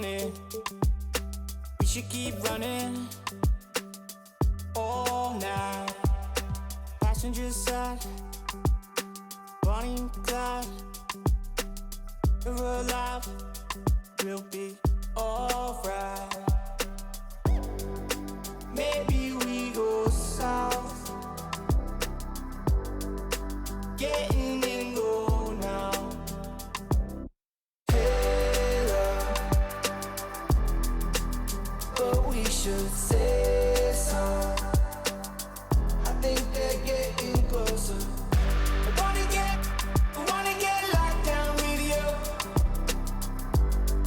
want it. We should keep running all night. Passenger side, Bonnie and Clyde. If we're alive, we'll be alright. Maybe we go south, getting in go now. Hey, love, but we should say so. I think they're getting closer. I wanna get locked down with you.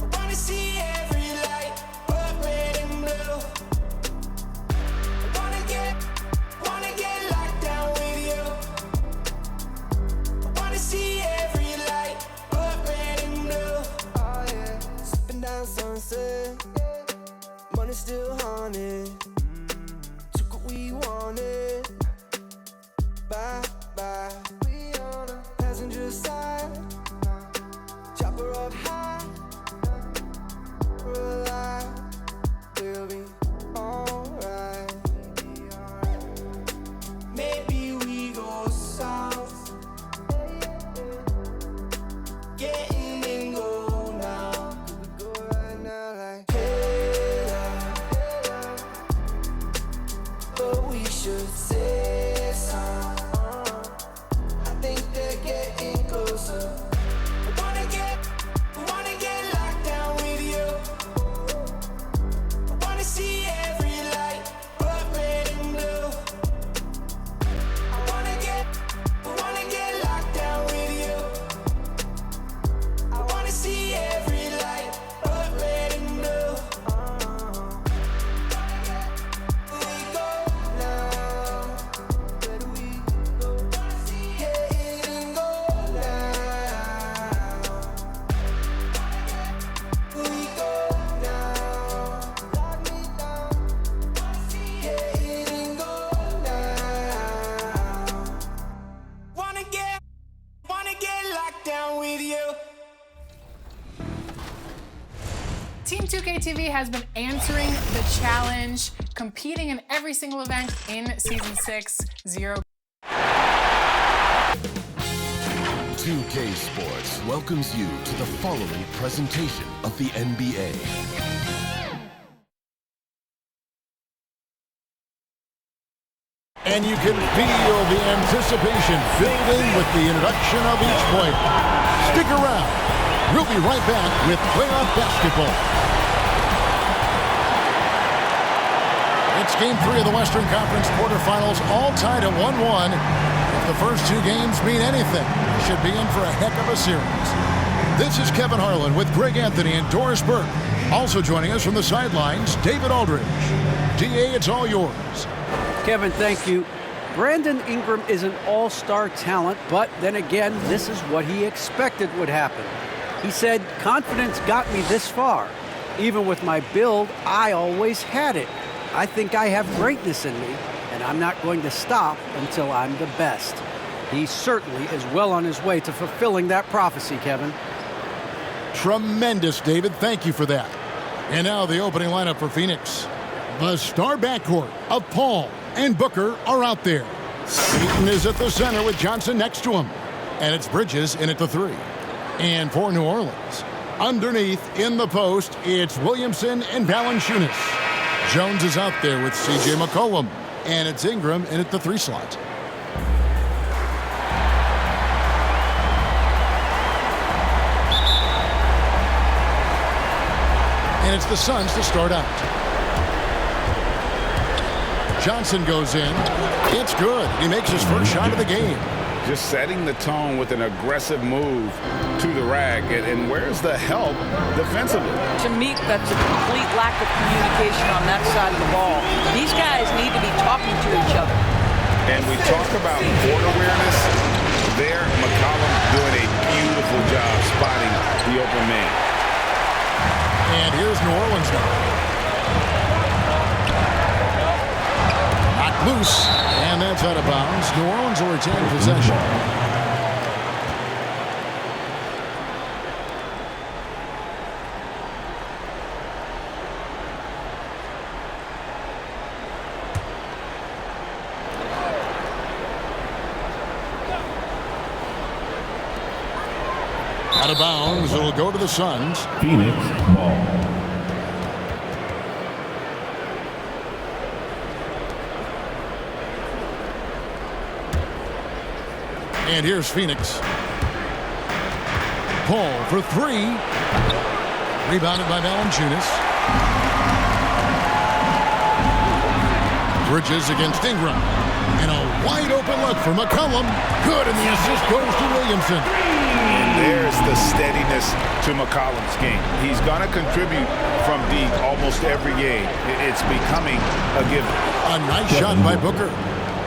I wanna see every light, but red and blue. I wanna get locked down with you. I wanna see every light, but red and blue. Oh yeah, sipping down sunset, money still haunted. Took what we wanted. Bye bye. We on a passenger side, chopper up high. We're alive, we'll be alright. Maybe we go south, getting in go now. We go right now like hey love, but we should say so. I think they're getting closer. I wanna get locked down with you. I wanna see every light, but red and blue. I wanna get locked down with you. I wanna see every light, but red and blue. Where we go now? Where do we go? Get in go now. Where we go now? Lock me down. Get in go now. Wanna get locked down with you. Team 2K TV has been answering the challenge, competing in every single event in Season 6. 2K Sports welcomes you to the following presentation of the NBA. And you can feel the anticipation building with the introduction of each player. Stick around. We'll be right back with playoff basketball. It's Game 3 of the Western Conference quarterfinals, all tied at 1-1. If the first two games mean anything, we should be in for a heck of a series. This is Kevin Harlan with Greg Anthony and Doris Burke. Also joining us from the sidelines, David Aldridge. DA, it's all yours. Kevin, thank you. Brandon Ingram is an all-star talent, but then again, this is what he expected would happen. He said, confidence got me this far. Even with my build, I always had it. I think I have greatness in me, and I'm not going to stop until I'm the best. He certainly is well on his way to fulfilling that prophecy, Kevin. Tremendous, David. Thank you for that. And now the opening lineup for Phoenix. The star backcourt of Paul and Booker are out there. Seaton is at the center with Johnson next to him. And it's Bridges in at the 3. And for New Orleans, underneath in the post, it's Williamson and Valanciunas. Jones is out there with C.J McCollum. And it's Ingram in at the 3 slot. And it's the Suns to start out. Johnson goes in. It's good. He makes his first shot of the game. Just setting the tone with an aggressive move to the rack. And where's the help defensively? To me, that's a complete lack of communication on that side of the ball. These guys need to be talking to each other. And we talk about court awareness. There, McCollum doing a beautiful job spotting the open man. And here's New Orleans now. Knocked loose, and that's out of bounds. New Orleans will retain possession. Out of bounds, it'll go to the Suns. Phoenix ball. And here's Phoenix. Paul for three. Rebounded by Valanciunas. Bridges against Ingram. And a wide open look for McCollum. Good, and the assist goes to Williamson. And there's the steadiness to McCollum's game. He's going to contribute from deep almost every game. It's becoming a given. A nice shot by Booker.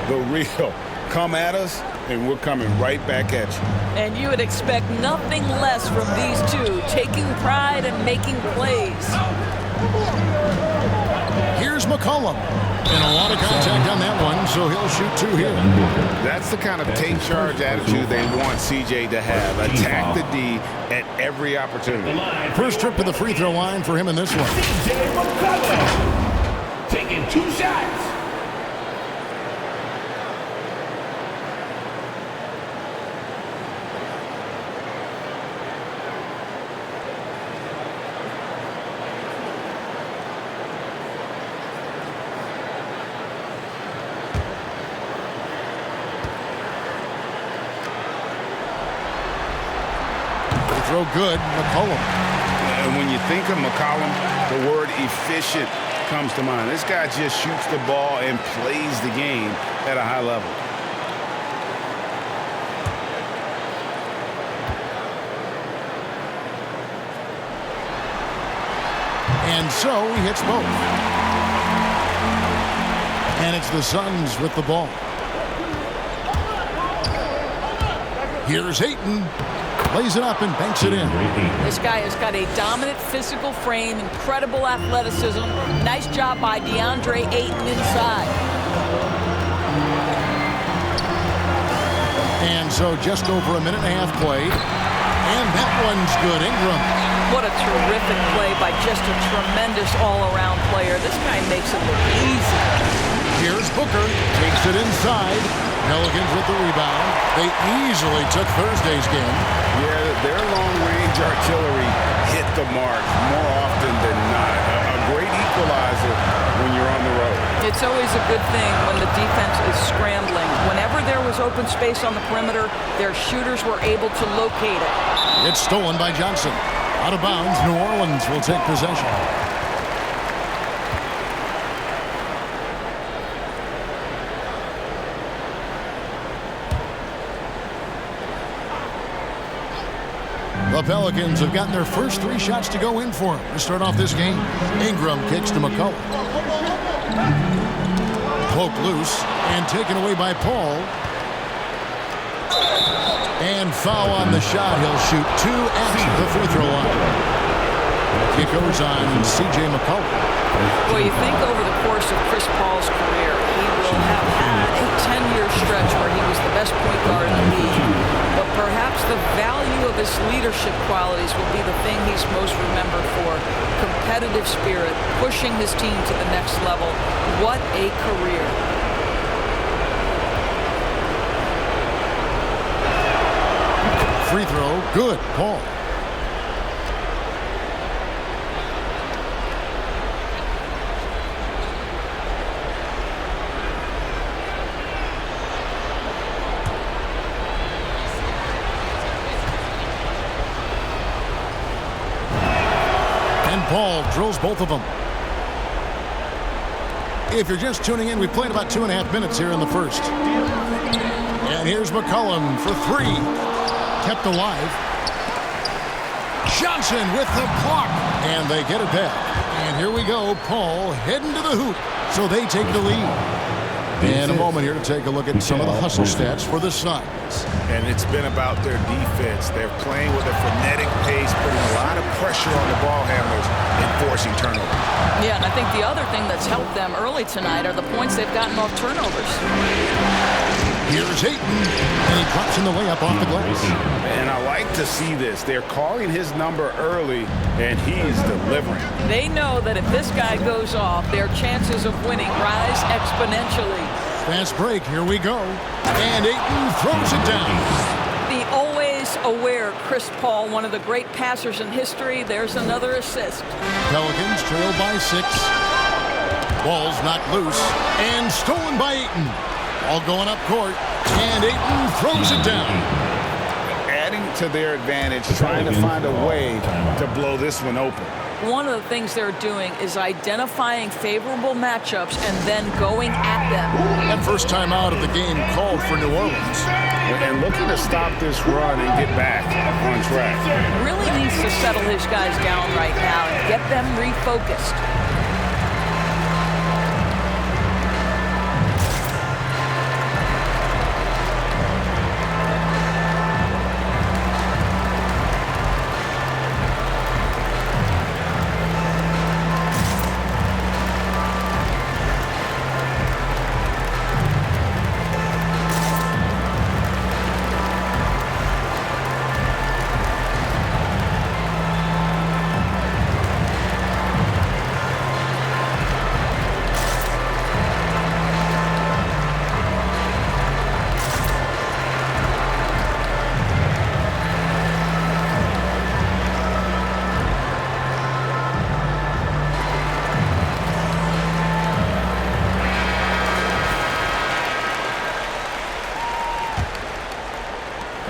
The real. Come at us, and we're coming right back at you. And you would expect nothing less from these two, taking pride and making plays. Here's McCollum. And a lot of contact on that one, so he'll shoot two here. That's the kind of take charge attitude they want CJ to have. Attack the D at every opportunity. First trip to the free throw line for him in this one. C.J McCollum taking 2 shots. Throw good, McCollum. And when you think of McCollum, the word efficient comes to mind. This guy just shoots the ball and plays the game at a high level. And so he hits both. And it's the Suns with the ball. Here's Ayton. Lays it up and banks it in. This guy has got a dominant physical frame, incredible athleticism. Nice job by DeAndre Ayton inside. And so just over a minute and a half played. And that one's good. Ingram. What a terrific play by just a tremendous all-around player. This guy makes it look easy. Here's Booker. Takes it inside. Pelicans with the rebound. They easily took Thursday's game. Yeah, their long-range artillery hit the mark more often than not. A great equalizer when you're on the road. It's always a good thing when the defense is scrambling. Whenever there was open space on the perimeter, their shooters were able to locate it. It's stolen by Johnson. Out of bounds, New Orleans will take possession. The Pelicans have gotten their first 3 shots to go in for them to start off this game. Ingram kicks to McCollum. Poke loose and taken away by Paul. And foul on the shot. He'll shoot 2 at the free throw line. Kick goes on C.J McCollum. Well, you think over the course of Chris Paul's career, he will have had a 10-year stretch where he was the best point guard in the league. But perhaps the value of his leadership qualities will be the thing he's most remembered for. Competitive spirit, pushing his team to the next level. What a career. Free throw, good, Paul. Paul drills both of them. If you're just tuning in, we played about 2.5 minutes here in the first. And here's McCollum for 3. Kept alive. Johnson with the block. And they get it back. And here we go. Paul heading to the hoop. So they take the lead. In a moment here to take a look at some of the hustle stats for the Suns. And it's been about their defense. They're playing with a frenetic pace, putting a lot of pressure on the ball handlers and forcing turnovers. Yeah, and I think the other thing that's helped them early tonight are the points they've gotten off turnovers. Here's Ayton, and he drops in the layup off the glass. And I like to see this. They're calling his number early, and he's delivering. They know that if this guy goes off, their chances of winning rise exponentially. Fast break, here we go. And Ayton throws it down. The always aware Chris Paul, one of the great passers in history. There's another assist. Pelicans trail by 6. Ball's knocked loose and stolen by Ayton. All going up court, and Ayton throws it down. Adding to their advantage, trying to find a way to blow this one open. One of the things they're doing is identifying favorable matchups and then going at them. And first time out of the game called for New Orleans. And looking to stop this run and get back on track. Really needs to settle his guys down right now and get them refocused.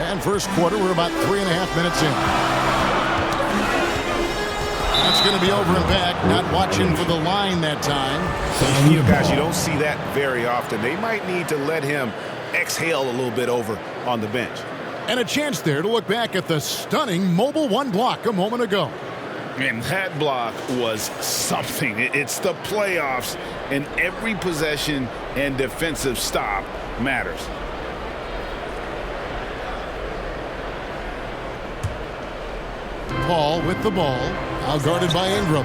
And first quarter, we're about 3.5 minutes in. That's going to be over and back. Not watching for the line that time. You guys, you don't see that very often. They might need to let him exhale a little bit over on the bench. And a chance there to look back at the stunning Mobile 1 block a moment ago. And that block was something. It's the playoffs, and every possession and defensive stop matters. Paul with the ball, now guarded by Ingram.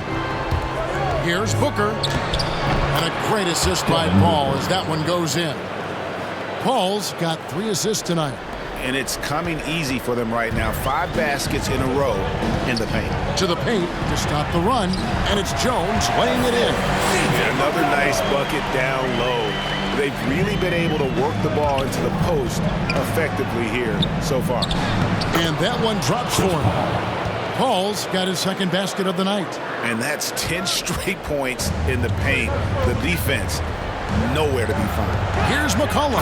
Here's Booker. And a great assist by Paul as that one goes in. Paul's got 3 assists tonight. And it's coming easy for them right now. 5 baskets in a row in the paint. To the paint to stop the run, and it's Jones laying it in. And another nice bucket down low. They've really been able to work the ball into the post effectively here so far. And that one drops for him. Paul's got his second basket of the night. And that's 10 straight points in the paint. The defense, nowhere to be found. Here's McCollum.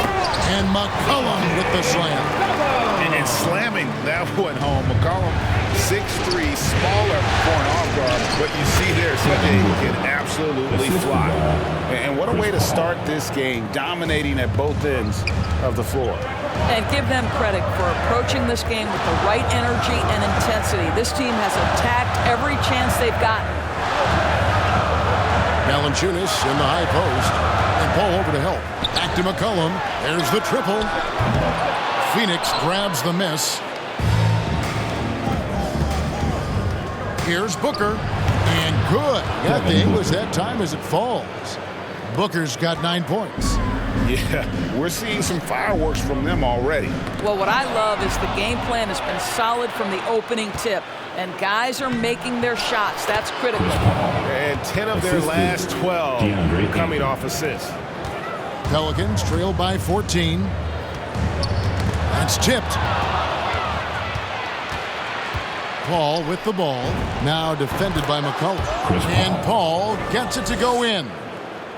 And McCollum with the slam. And slamming that one home. McCollum, 6'3", smaller for an off guard. But you see there, C.J. can absolutely fly. And what a way to start this game, dominating at both ends of the floor. And give them credit for approaching this game with the right energy and intensity. This team has attacked every chance they've gotten. Valanciunas in the high post. And Paul over to help. Back to McCollum. There's the triple. Phoenix grabs the miss. Here's Booker. And good. Got the English that time as it falls. Booker's got 9 points. Yeah, we're seeing some fireworks from them already. Well, what I love is the game plan has been solid from the opening tip, and guys are making their shots. That's critical. And 10 of their last 12 coming off assists. Pelicans trail by 14. That's tipped. Paul with the ball, now defended by McCollum. And Paul gets it to go in.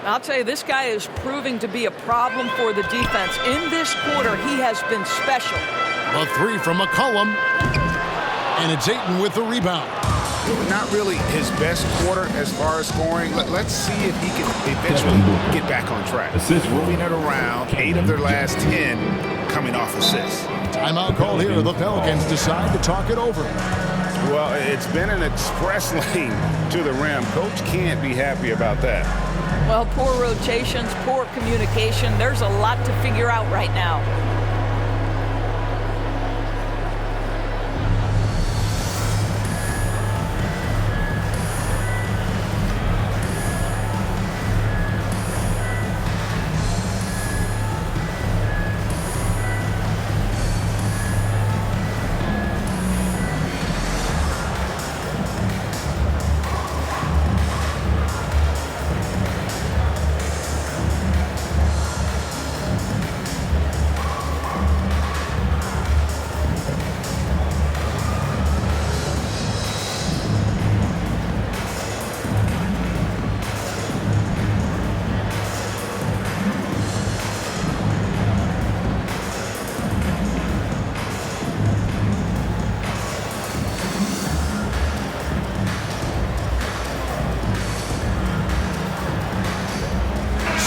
I'll tell you, this guy is proving to be a problem for the defense. In this quarter, he has been special. A 3 from McCollum. And it's Ayton with the rebound. Not really his best quarter as far as scoring. Let's see if he can eventually get back on track. Moving it around, 8 of their last 10 coming off assists. Timeout call here. The Pelicans decide to talk it over. Well, it's been an express lane to the rim. Coach can't be happy about that. Well, poor rotations, poor communication. There's a lot to figure out right now.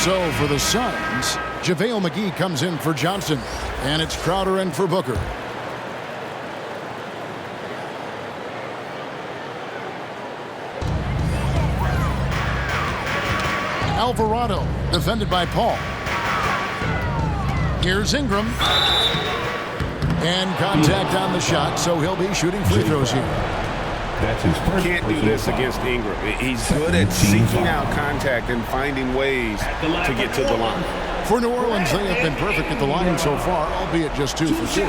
So for the Suns, JaVale McGee comes in for Johnson, and it's Crowder in for Booker. Alvarado, defended by Paul. Here's Ingram. And contact on the shot, so he'll be shooting free throws here. That's his first. Can't do this against Ingram. He's good at seeking out contact and finding ways to get to the line. For New Orleans, they have been perfect at the line so far, albeit just 2 for 2.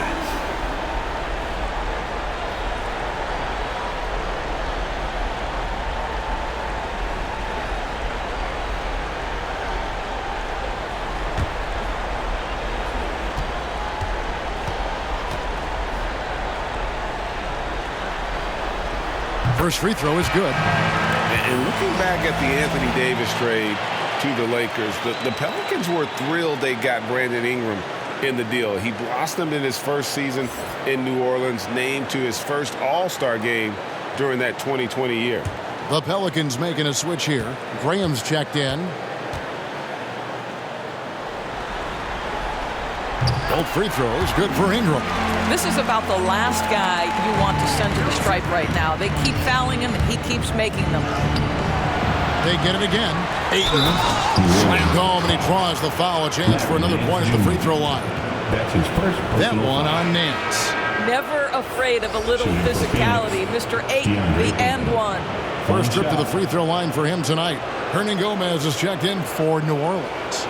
First free throw is good. And looking back at the Anthony Davis trade to the Lakers, the Pelicans were thrilled they got Brandon Ingram in the deal. He blossomed in his first season in New Orleans, named to his first All-Star game during that 2020 year. The Pelicans making a switch here. Graham's checked in. Both free throws good for Ingram. This is about the last guy you want to send to the stripe right now. They keep fouling him, and he keeps making them. They get it again. Ayton slammed home, and he draws the foul. A chance for another point at the free throw line. That's his first. That one on Nance. Never afraid of a little physicality. Mr. Ayton, the and one. First trip to the free throw line for him tonight. Hernan Gomez is checked in for New Orleans.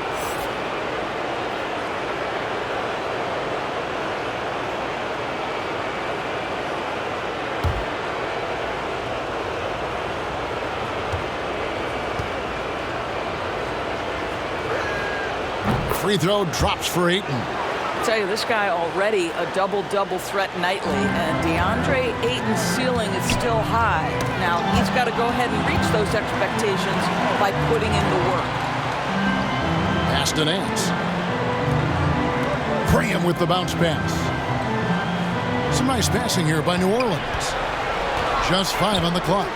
Free throw drops for Ayton. I tell you, this guy already a double-double threat nightly, and DeAndre Ayton's ceiling is still high. Now, he's got to go ahead and reach those expectations by putting in the work. Pass to Nance. Graham with the bounce pass. Some nice passing here by New Orleans. Just 5 on the clock.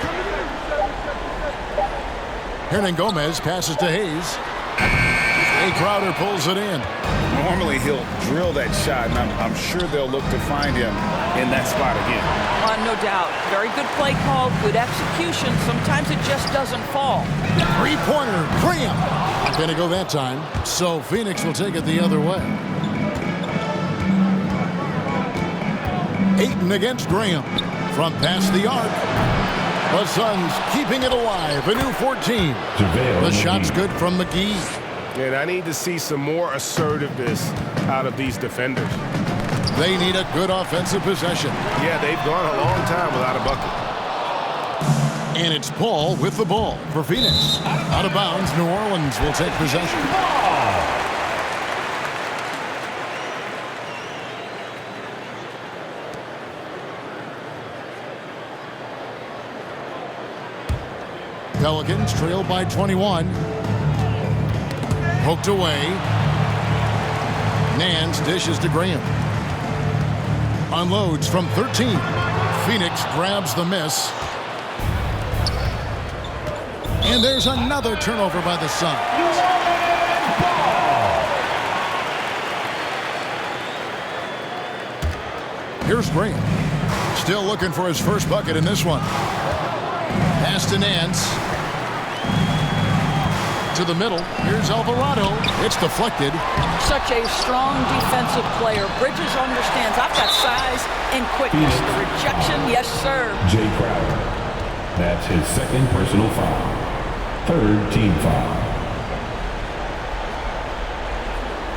Hernan Gomez passes to Hayes. Crowder pulls it in. Normally he'll drill that shot, and I'm sure they'll look to find him in that spot again. No doubt. Very good play call, good execution. Sometimes it just doesn't fall. Three-pointer, Graham. Not going to go that time, so Phoenix will take it the other way. Ayton against Graham from past the arc. The Suns keeping it alive, a new 14. The shot's good from McGee. And I need to see some more assertiveness out of these defenders. They need a good offensive possession. Yeah, they've gone a long time without a bucket. And it's Paul with the ball for Phoenix. Out of bounds, New Orleans will take possession. Pelicans trail by 21. Poked away. Nance dishes to Graham. Unloads from 13. Phoenix grabs the miss. And there's another turnover by the Suns. Here's Graham. Still looking for his first bucket in this one. Pass to Nance. To the middle. Here's Alvarado. It's deflected. Such a strong defensive player. Bridges understands I've got size and quickness. The rejection, yes, sir. Jay Crowder. That's his second personal foul. Third team foul.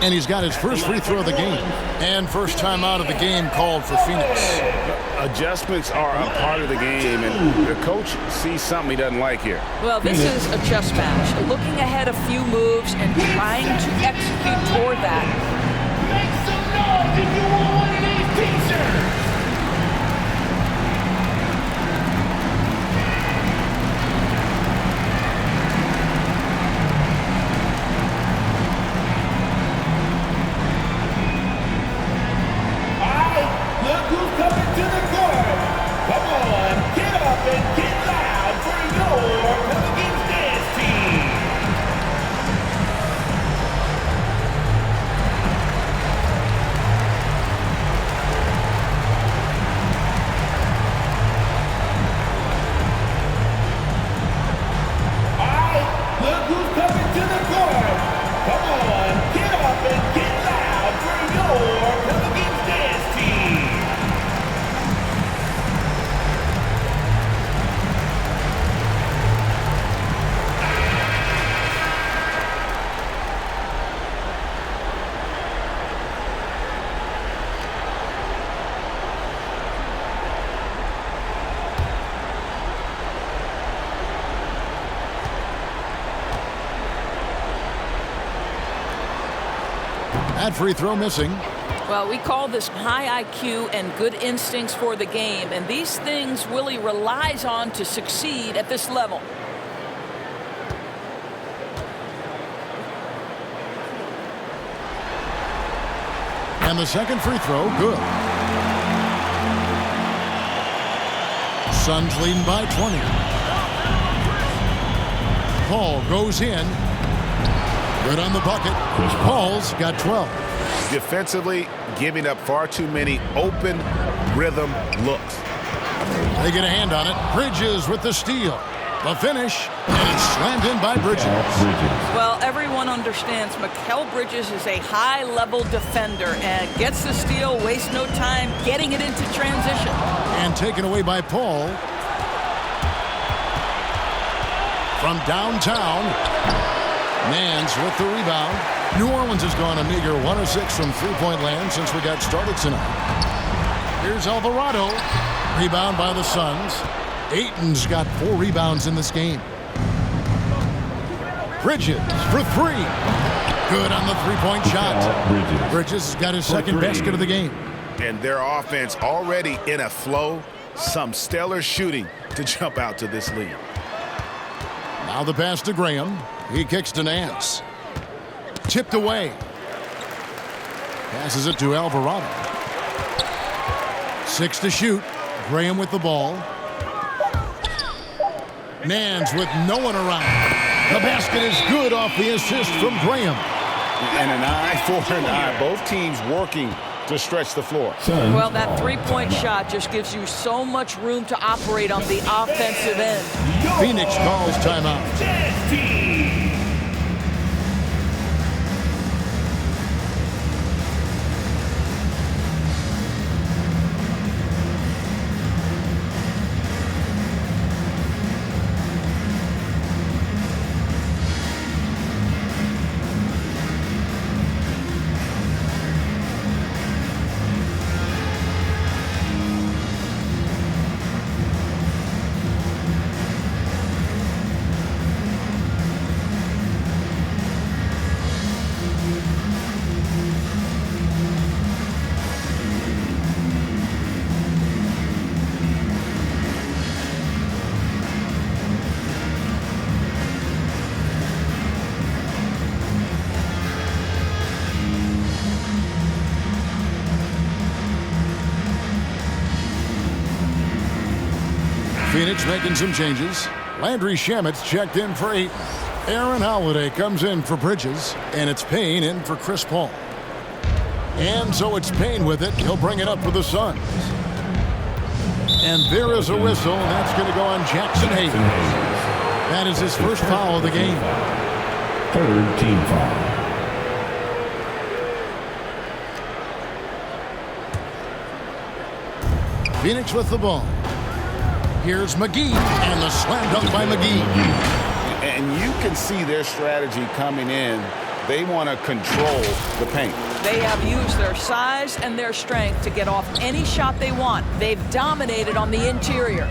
And he's got his first free throw of the game. And first time out of the game called for Phoenix. Adjustments are a part of the game, and the coach sees something he doesn't like here. Well, this is a chess match. Looking ahead a few moves and trying to execute toward that. Make some noise if you want one of these t-shirts. Look who's coming to the court. Come on, get up and get loud for your Pelicans dance team. That free throw missing. Well, we call this high IQ and good instincts for the game, and these things Willie relies on to succeed at this level. And the second free throw, good. Suns leading by 20. Paul goes in. Good on the bucket. Paul's got 12. Defensively, giving up far too many open rhythm looks. They get a hand on it. Bridges with the steal. The finish, and it's slammed in by Bridges. Well, everyone understands Mikal Bridges is a high-level defender and gets the steal, wastes no time getting it into transition. And taken away by Paul. From downtown, Nance with the rebound. New Orleans has gone a meager 1 of 6 from three-point land since we got started tonight. Here's Alvarado. Rebound by the Suns. Ayton's got 4 rebounds in this game. Bridges for 3. Good on the three-point shot. Bridges has got his second basket of the game. And their offense already in a flow. Some stellar shooting to jump out to this lead. Now the pass to Graham. He kicks to Nance. Tipped away. Passes it to Alvarado. 6 to shoot. Graham with the ball. Nance with no one around. The basket is good off the assist from Graham. And an eye for an eye. Both teams working to stretch the floor. Well, that three-point shot just gives you so much room to operate on the offensive end. Phoenix calls timeout. Phoenix making some changes. Landry Shamet's checked in for 8. Aaron Holiday comes in for Bridges, and it's Payne in for Chris Paul. And so it's Payne with it. He'll bring it up for the Suns. And there is a whistle, and that's going to go on Jackson Hayes. That is his first foul of the game. Third team foul. Phoenix with the ball. Here's McGee, and the slam dunk by McGee. And you can see their strategy coming in. They want to control the paint. They have used their size and their strength to get off any shot they want. They've dominated on the interior.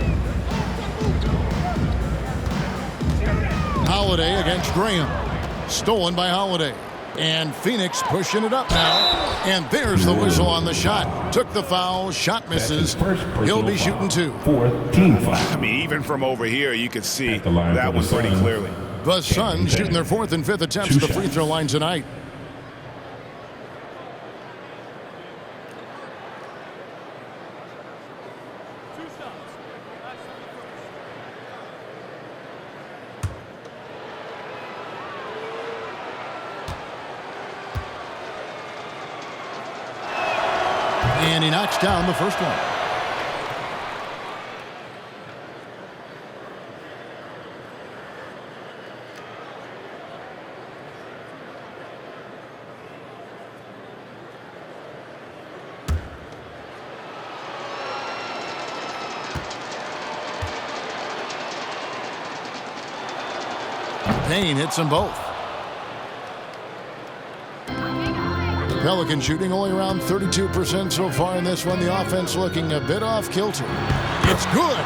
Holiday against Graham. Stolen by Holiday. And Phoenix pushing it up now. And there's the whistle on the shot. Took the foul. Shot misses. He'll be shooting 2. Fourth team foul. I mean, even from over here, you can see that one pretty clearly. The Suns shooting their 4th and 5th attempts at the free throw line tonight. And he knocks down the first one. Payne hits them both. Pelican shooting only around 32% so far in this one. The offense looking a bit off kilter. It's good.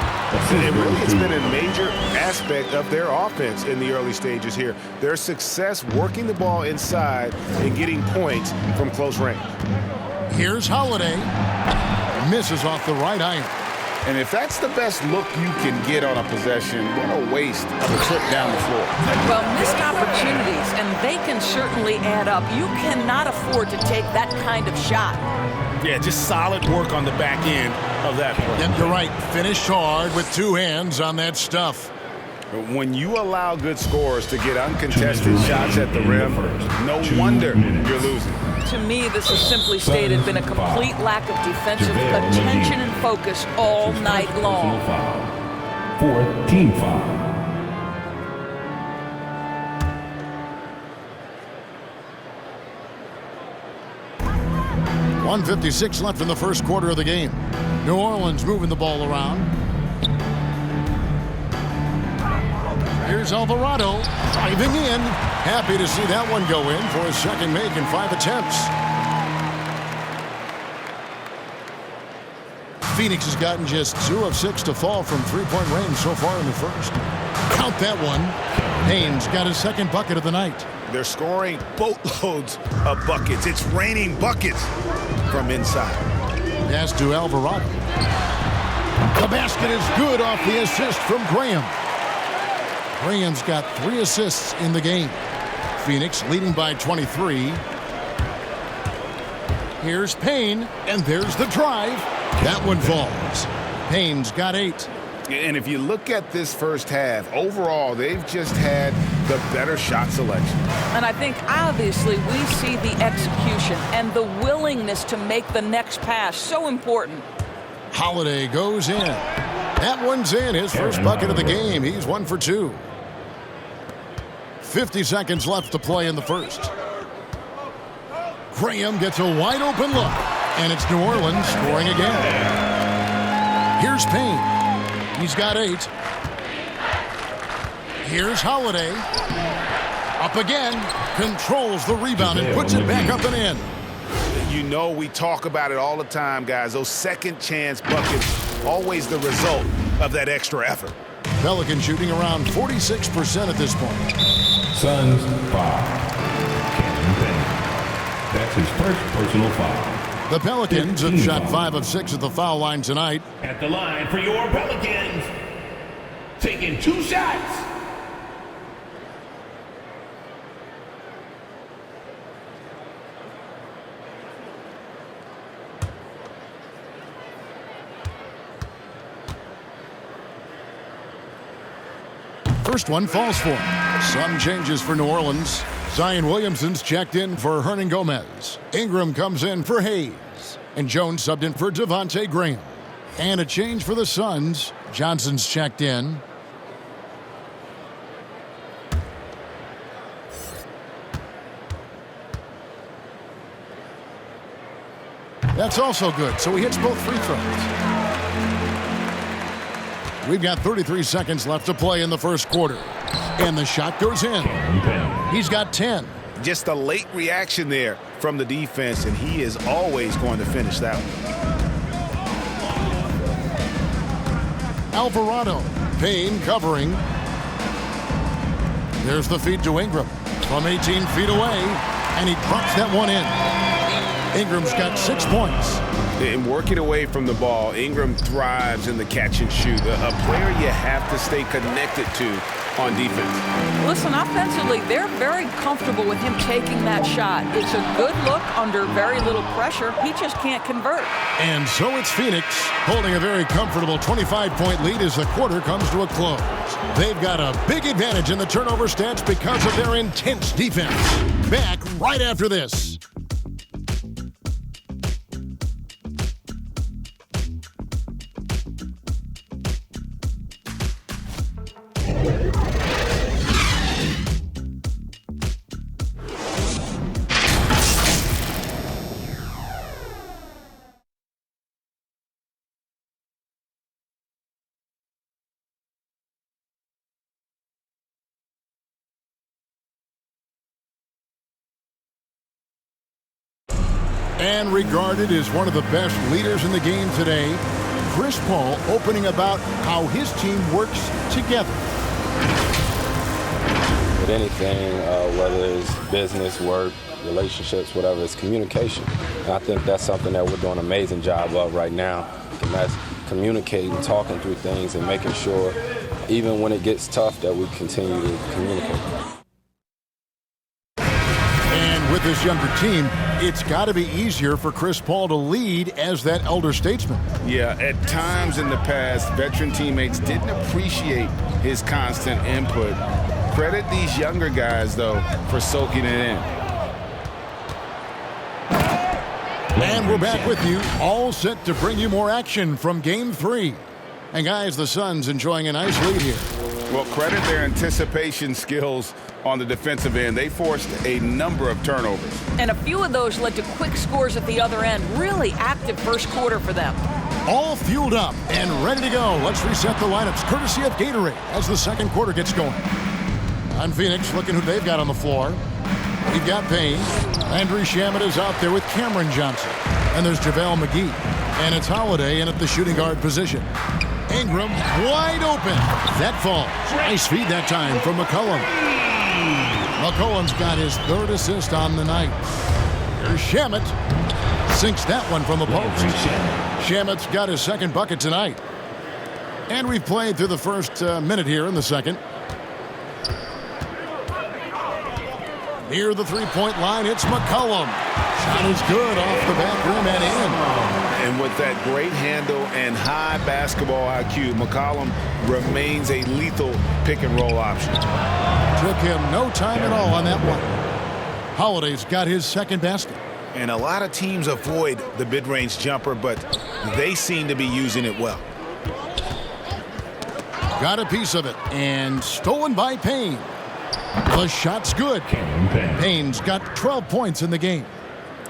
It really has been a major aspect of their offense in the early stages here. Their success working the ball inside and getting points from close range. Here's Holiday. Misses off the right iron. And if that's the best look you can get on a possession, what a waste of a trip down the floor. Well, missed opportunities, and they can certainly add up. You cannot afford to take that kind of shot. Yeah, just solid work on the back end of that play. Yep, you're right. Finished hard with two hands on that stuff. When you allow good scorers to get uncontested shots at the rim, no wonder you're losing. To me, this has simply stated been a complete lack of defensive attention and focus all night long. Fourth team foul. 1:56 left in the first quarter of the game. New Orleans moving the ball around. Here's Alvarado driving in. Happy to see that one go in for his second make in 5 attempts. Phoenix has gotten just 2 of 6 to fall from three-point range so far in the first. Count that one. Haynes got his second bucket of the night. They're scoring boatloads of buckets. It's raining buckets from inside. Pass to Alvarado. The basket is good off the assist from Graham. Graham's got 3 assists in the game. Phoenix leading by 23. Here's Payne, and there's the drive. That one falls. Payne's got 8. And if you look at this first half, overall, they've just had the better shot selection. And I think, obviously, we see the execution and the willingness to make the next pass so important. Holiday goes in. That one's in. His first bucket of the game. He's 1 for 2. 50 seconds left to play in the first. Graham gets a wide open look. And it's New Orleans scoring again. Here's Payne. He's got 8. Here's Holiday. Up again. Controls the rebound and puts it back up and in. You know we talk about it all the time, guys. Those second chance buckets, always the result of that extra effort. Pelican shooting around 46% at this point. Suns foul. Cameron Payne. That's his first personal foul. The Pelicans have shot 5 of 6 at the foul line tonight. At the line for your Pelicans, taking 2 shots. First one falls for him. Some changes for New Orleans. Zion Williamson's checked in for Hernan Gomez. Ingram comes in for Hayes. And Jones subbed in for Devontae Graham. And a change for the Suns. Johnson's checked in. That's also good, so he hits both free throws. We've got 33 seconds left to play in the first quarter. And the shot goes in. He's got 10. Just a late reaction there from the defense, and he is always going to finish that one. Alvarado. Payne covering. There's the feed to Ingram. From 18 feet away, and he drops that one in. Ingram's got 6 points. And working away from the ball, Ingram thrives in the catch and shoot. A player you have to stay connected to on defense. Listen, offensively, they're very comfortable with him taking that shot. It's a good look under very little pressure. He just can't convert. And so it's Phoenix holding a very comfortable 25-point lead as the quarter comes to a close. They've got a big advantage in the turnover stats because of their intense defense. Back right after this. And regarded as one of the best leaders in the game today, Chris Paul opening about how his team works together. With anything, whether it's business, work, relationships, whatever, it's communication. And I think that's something that we're doing an amazing job of right now. And that's communicating, talking through things, and making sure, even when it gets tough, that we continue to communicate. And with this younger team, it's got to be easier for Chris Paul to lead as that elder statesman. Yeah, at times in the past, veteran teammates didn't appreciate his constant input. Credit these younger guys, though, for soaking it in. And we're back with you, all set to bring you more action from Game 3. And guys, the Suns enjoying a nice lead here. Well, credit their anticipation skills on the defensive end. They forced a number of turnovers. And a few of those led to quick scores at the other end. Really active first quarter for them. All fueled up and ready to go. Let's reset the lineups, courtesy of Gatorade, as the second quarter gets going. On Phoenix, looking who they've got on the floor. We've got Payne. Landry Shamet is out there with Cameron Johnson. And there's JaVale McGee. And it's Holiday in at the shooting guard position. Ingram wide open. That falls. Nice feed that time from McCollum. McCollum's got his third assist on the night. Here's Shamet. Sinks that one from the post. Shamet's got his second bucket tonight. And we've played through the first minute here in the second. Near the three-point line, it's McCollum. Shot is good off the back rim and in. And with that great handle and high basketball IQ, McCollum remains a lethal pick-and-roll option. Took him no time at all on that one. Holiday's got his second basket. And a lot of teams avoid the mid-range jumper, but they seem to be using it well. Got a piece of it, and stolen by Payne. The shot's good. Payne's got 12 points in the game.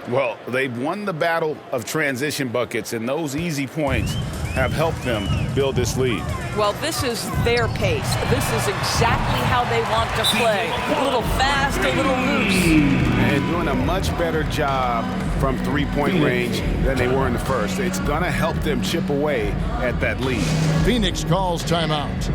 Well, they've won the battle of transition buckets, and those easy points have helped them build this lead. Well, this is their pace. This is exactly how they want to play. A little fast, a little loose. And doing a much better job from three-point range than they were in the first. It's going to help them chip away at that lead. Phoenix calls timeout.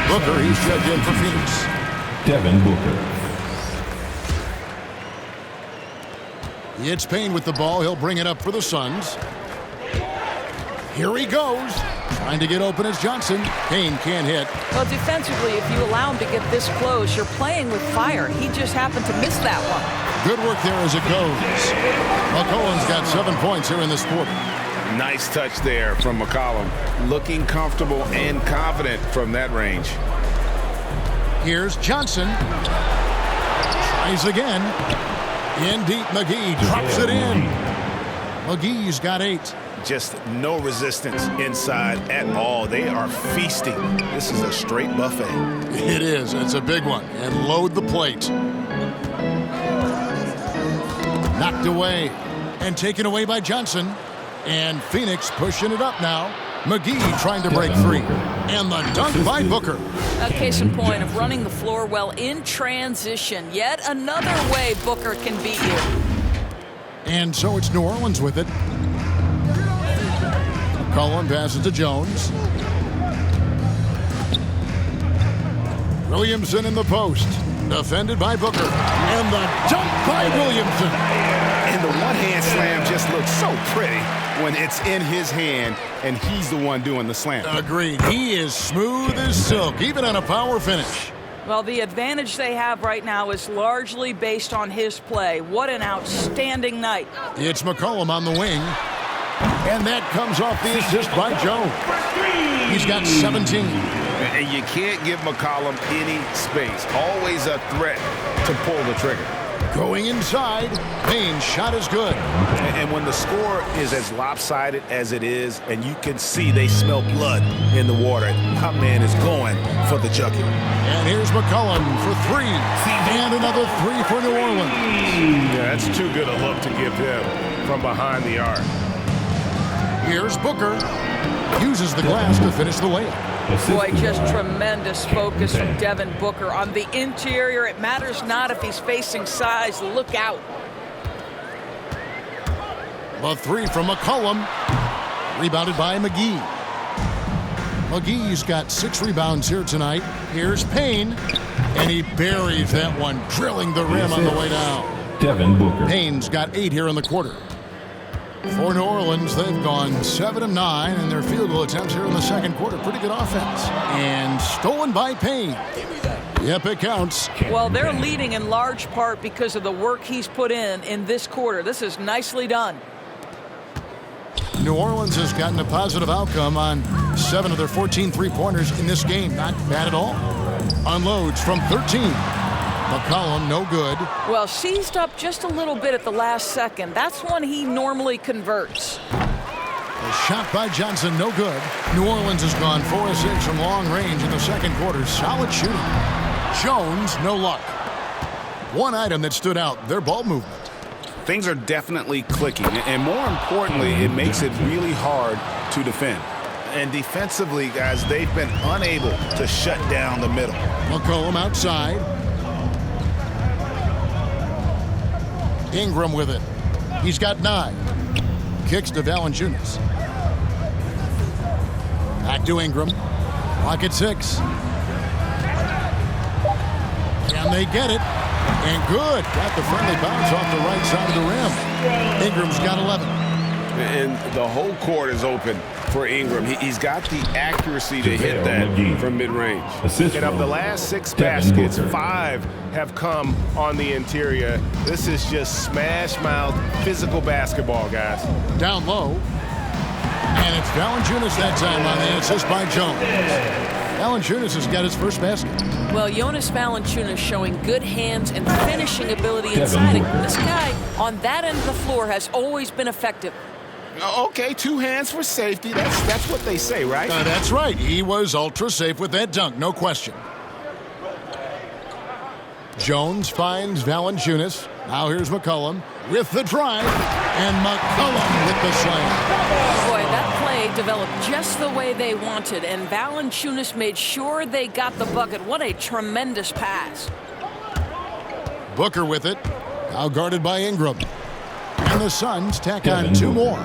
Booker, he's checked in for Phoenix. Devin Booker. It's Payne with the ball. He'll bring it up for the Suns. Here he goes. Trying to get open as Johnson. Payne can't hit. Well, defensively, if you allow him to get this close, you're playing with fire. He just happened to miss that one. Good work there as it goes. McCollum's got 7 points here in this quarter. Nice touch there from McCollum. Looking comfortable and confident from that range. Here's Johnson. Tries again. In deep, McGee drops it in. McGee's got 8. Just no resistance inside at all. They are feasting. This is a straight buffet. It is. It's a big one. And load the plate. Knocked away. And taken away by Johnson. And Phoenix pushing it up now. McGee trying to break free. And the dunk by Booker. A case in point of running the floor well in transition. Yet another way Booker can beat you. And so it's New Orleans with it. McCollum passes to Jones. Williamson in the post. Defended by Booker. And the dunk by Williamson. And the one-hand slam just looks so pretty. when it's in his hand and he's the one doing the slam. Agreed. He is smooth as silk, even on a power finish. Well, the advantage they have right now is largely based on his play. What an outstanding night. It's McCollum on the wing. And that comes off the assist by Jones. He's got 17. And you can't give McCollum any space. Always a threat to pull the trigger. Going inside, Payne's shot is good. And when the score is as lopsided as it is, and you can see they smell blood in the water, my man is going for the jucket. And here's McCollum for three. And another three for New Orleans. Yeah, that's too good a look to give him from behind the arc. Here's Booker. Uses the glass to finish the layup. Boy, just tremendous focus from Devin Booker. On the interior, it matters not if he's facing size. Look out. The three from McCollum. Rebounded by McGee. McGee's got 6 rebounds here tonight. Here's Payne. And he buries that one, drilling the rim on the way down. Devin Booker. Payne's got 8 here in the quarter. For New Orleans, they've gone 7 of 9 in their field goal attempts here in the second quarter. Pretty good offense. And stolen by Payne. Yep, it counts. Well, they're leading in large part because of the work he's put in this quarter. This is nicely done. New Orleans has gotten a positive outcome on 7 of their 14 three-pointers in this game. Not bad at all. Unloads from 13. McCollum, no good. Well, seized up just a little bit at the last second. That's when he normally converts. A shot by Johnson, no good. New Orleans has gone 4 of 6 from long range in the second quarter. Solid shooting. Jones, no luck. One item that stood out, their ball movement. Things are definitely clicking, and more importantly, it makes it really hard to defend. And defensively, guys, they've been unable to shut down the middle. McCollum outside. Ingram with it. He's got 9. Kicks to Valanciunas. Back to Ingram. Clock at 6. Can they get it? And good. Got the friendly bounce off the right side of the rim. Ingram's got 11. And the whole court is open for Ingram. He's got the accuracy to hit that from mid-range. And of the last 6 baskets, 5 have come on the interior. This is just smash-mouth physical basketball, guys. Down low. And it's Valanciunas that time on the assist by Jones. Valanciunas has got his first basket. Well, Jonas Valanciunas showing good hands and finishing ability inside. This guy on that end of the floor has always been effective. Okay, 2 hands for safety. That's what they say, right? That's right. He was ultra safe with that dunk, no question. Jones finds Valanciunas. Now here's McCollum with the drive, and McCollum with the slam. Boy, that play developed just the way they wanted, and Valanciunas made sure they got the bucket. What a tremendous pass. Booker with it, now guarded by Ingram. And the Suns tack on 2 more.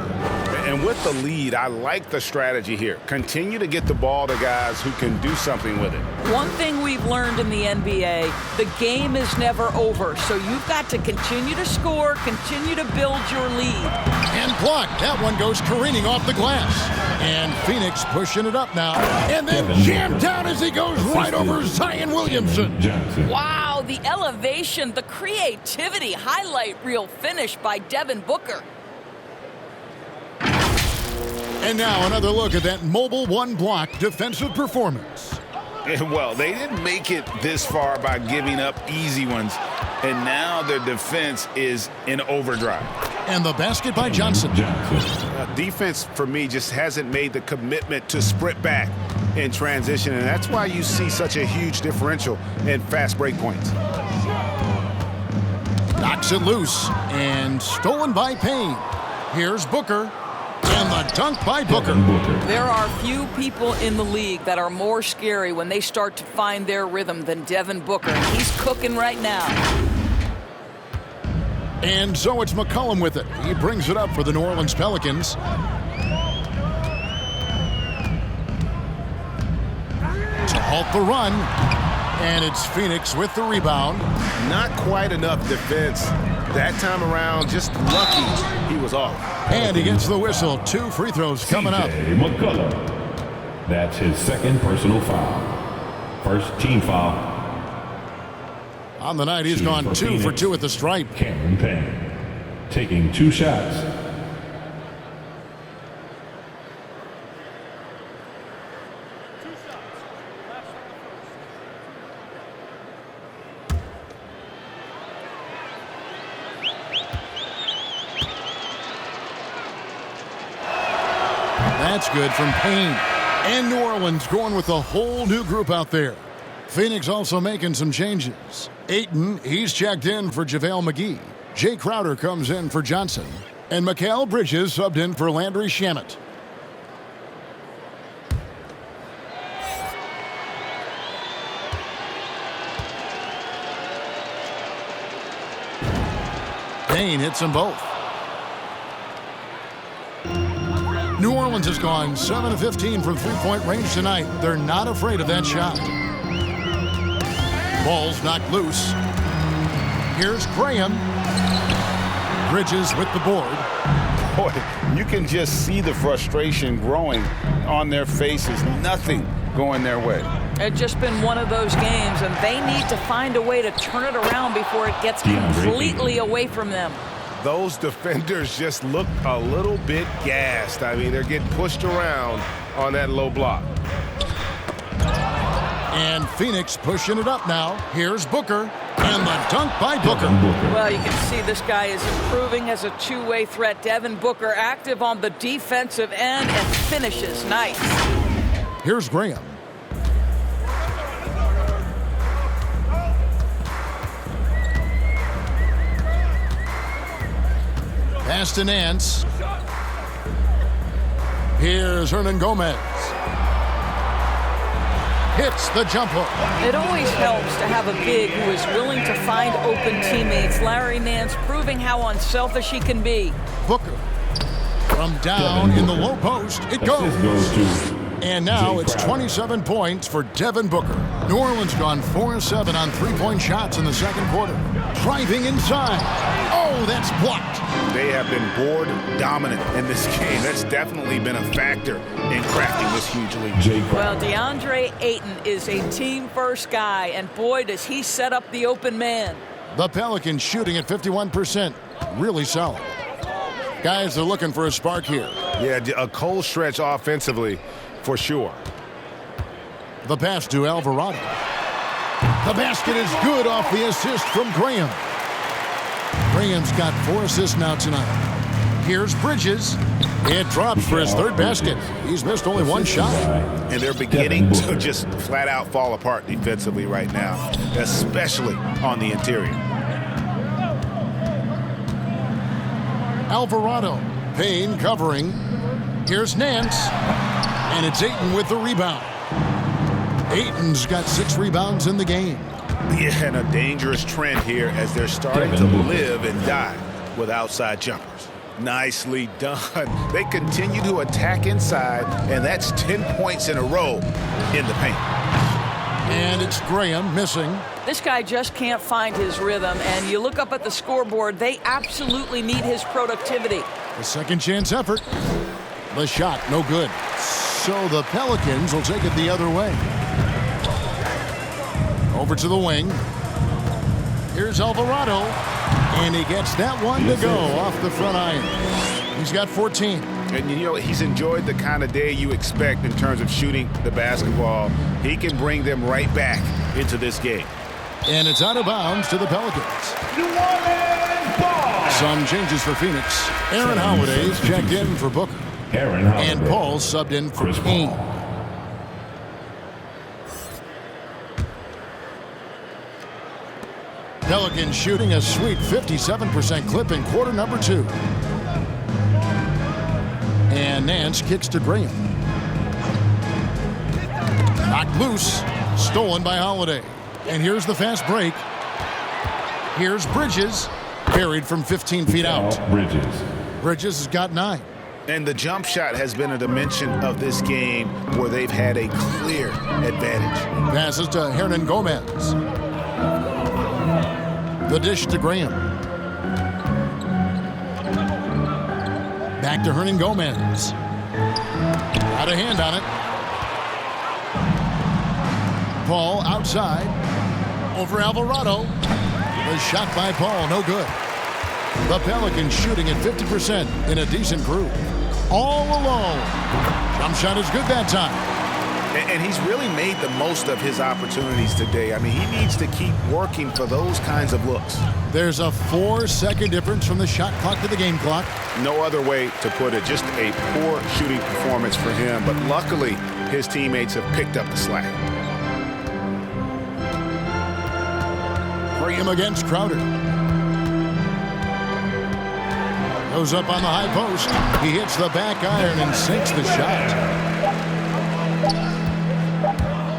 And with the lead, I like the strategy here. Continue to get the ball to guys who can do something with it. One thing we've learned in the NBA, the game is never over. So you've got to continue to score, continue to build your lead. And blocked. That one goes careening off the glass. And Phoenix pushing it up now. And then jammed down as he goes right over Zion Williamson. Wow, the elevation, the creativity, highlight reel finish by Devin Booker. And now another look at that mobile one-block defensive performance. Well, they didn't make it this far by giving up easy ones, and now their defense is in overdrive. And the basket by Johnson. Defense, for me, just hasn't made the commitment to sprint back in transition, and that's why you see such a huge differential in fast break points. Knocks it loose, and stolen by Payne. Here's Booker. And the dunk by Booker. There are few people in the league that are more scary when they start to find their rhythm than Devin Booker. And he's cooking right now. And so it's McCollum with it. He brings it up for the New Orleans Pelicans. To halt the run. And it's Phoenix with the rebound. Not quite enough defense That time around, just lucky he was off. And he gets the whistle. 2 free throws coming up. C.J McCollum. That's his second personal foul. First team foul. On the night, he's gone 2 for 2 at the stripe. Cameron Payne taking 2 shots. That's good from Payne. And New Orleans going with a whole new group out there. Phoenix also making some changes. Ayton, he's checked in for JaVale McGee. Jay Crowder comes in for Johnson. And Mikal Bridges subbed in for Landry Shamet. Payne hits them both. New Orleans has gone 7 of 15 from three-point range tonight. They're not afraid of that shot. Ball's knocked loose. Here's Graham. Bridges with the board. Boy, you can just see the frustration growing on their faces. Nothing going their way. It's just been one of those games, and they need to find a way to turn it around before it gets completely away from them. Those defenders just look a little bit gassed. I mean, they're getting pushed around on that low block. And Phoenix pushing it up now. Here's Booker. And the dunk by Booker. Well, you can see this guy is improving as a two-way threat. Devin Booker active on the defensive end and finishes nice. Here's Graham. Pass to Nance. Here's Hernan Gomez. Hits the jump hook. It always helps to have a big who is willing to find open teammates. Larry Nance proving how unselfish he can be. Booker from down in the low post. It goes. And now it's 27 points for Devin Booker. New Orleans gone 4 of 7 on three-point shots in the second quarter. Driving inside. Oh, that's blocked. They have been board dominant in this game. That's definitely been a factor in crafting this huge lead. Well, DeAndre Ayton is a team-first guy, and boy, does he set up the open man. The Pelicans shooting at 51%. Really solid. Guys are looking for a spark here. Yeah, a cold stretch offensively for sure. The pass to Alvarado. The basket is good off the assist from Graham. Graham's got 4 assists now tonight. Here's Bridges. It drops for his third basket. He's missed only 1 shot. And they're beginning to just flat out fall apart defensively right now, especially on the interior. Alvarado. Payne covering. Here's Nance. And it's Ayton with the rebound. Ayton's got 6 rebounds in the game. Yeah, and a dangerous trend here as they're starting to live and die with outside jumpers. Nicely done. They continue to attack inside, and that's 10 points in a row in the paint. And it's Graham missing. This guy just can't find his rhythm, and you look up at the scoreboard, they absolutely need his productivity. The second chance effort. The shot, no good. So the Pelicans will take it the other way. Over to the wing. Here's Alvarado. And he gets that one to go off the front iron. He's got 14. And you know, he's enjoyed the kind of day you expect in terms of shooting the basketball. He can bring them right back into this game. And it's out of bounds to the Pelicans. Some changes for Phoenix. Aaron Holiday's checked in for Booker. And Paul subbed in for Payne. Pelicans shooting a sweet 57% clip in quarter number 2. And Nance kicks to Graham. Knocked loose. Stolen by Holiday. And here's the fast break. Here's Bridges. Buried from 15 feet out. Bridges has got 9. And the jump shot has been a dimension of this game where they've had a clear advantage. Passes to Hernan Gomez. The dish to Graham. Back to Hernan Gomez. Got a hand on it. Paul outside. Over Alvarado. The shot by Paul, no good. The Pelicans shooting at 50% in a decent groove. All alone. Jump shot is good that time. And he's really made the most of his opportunities today. I mean, he needs to keep working for those kinds of looks. There's a 4-second difference from the shot clock to the game clock. No other way to put it. Just a poor shooting performance for him. But luckily, his teammates have picked up the slack. Graham against Crowder. Goes up on the high post. He hits the back iron and sinks the shot.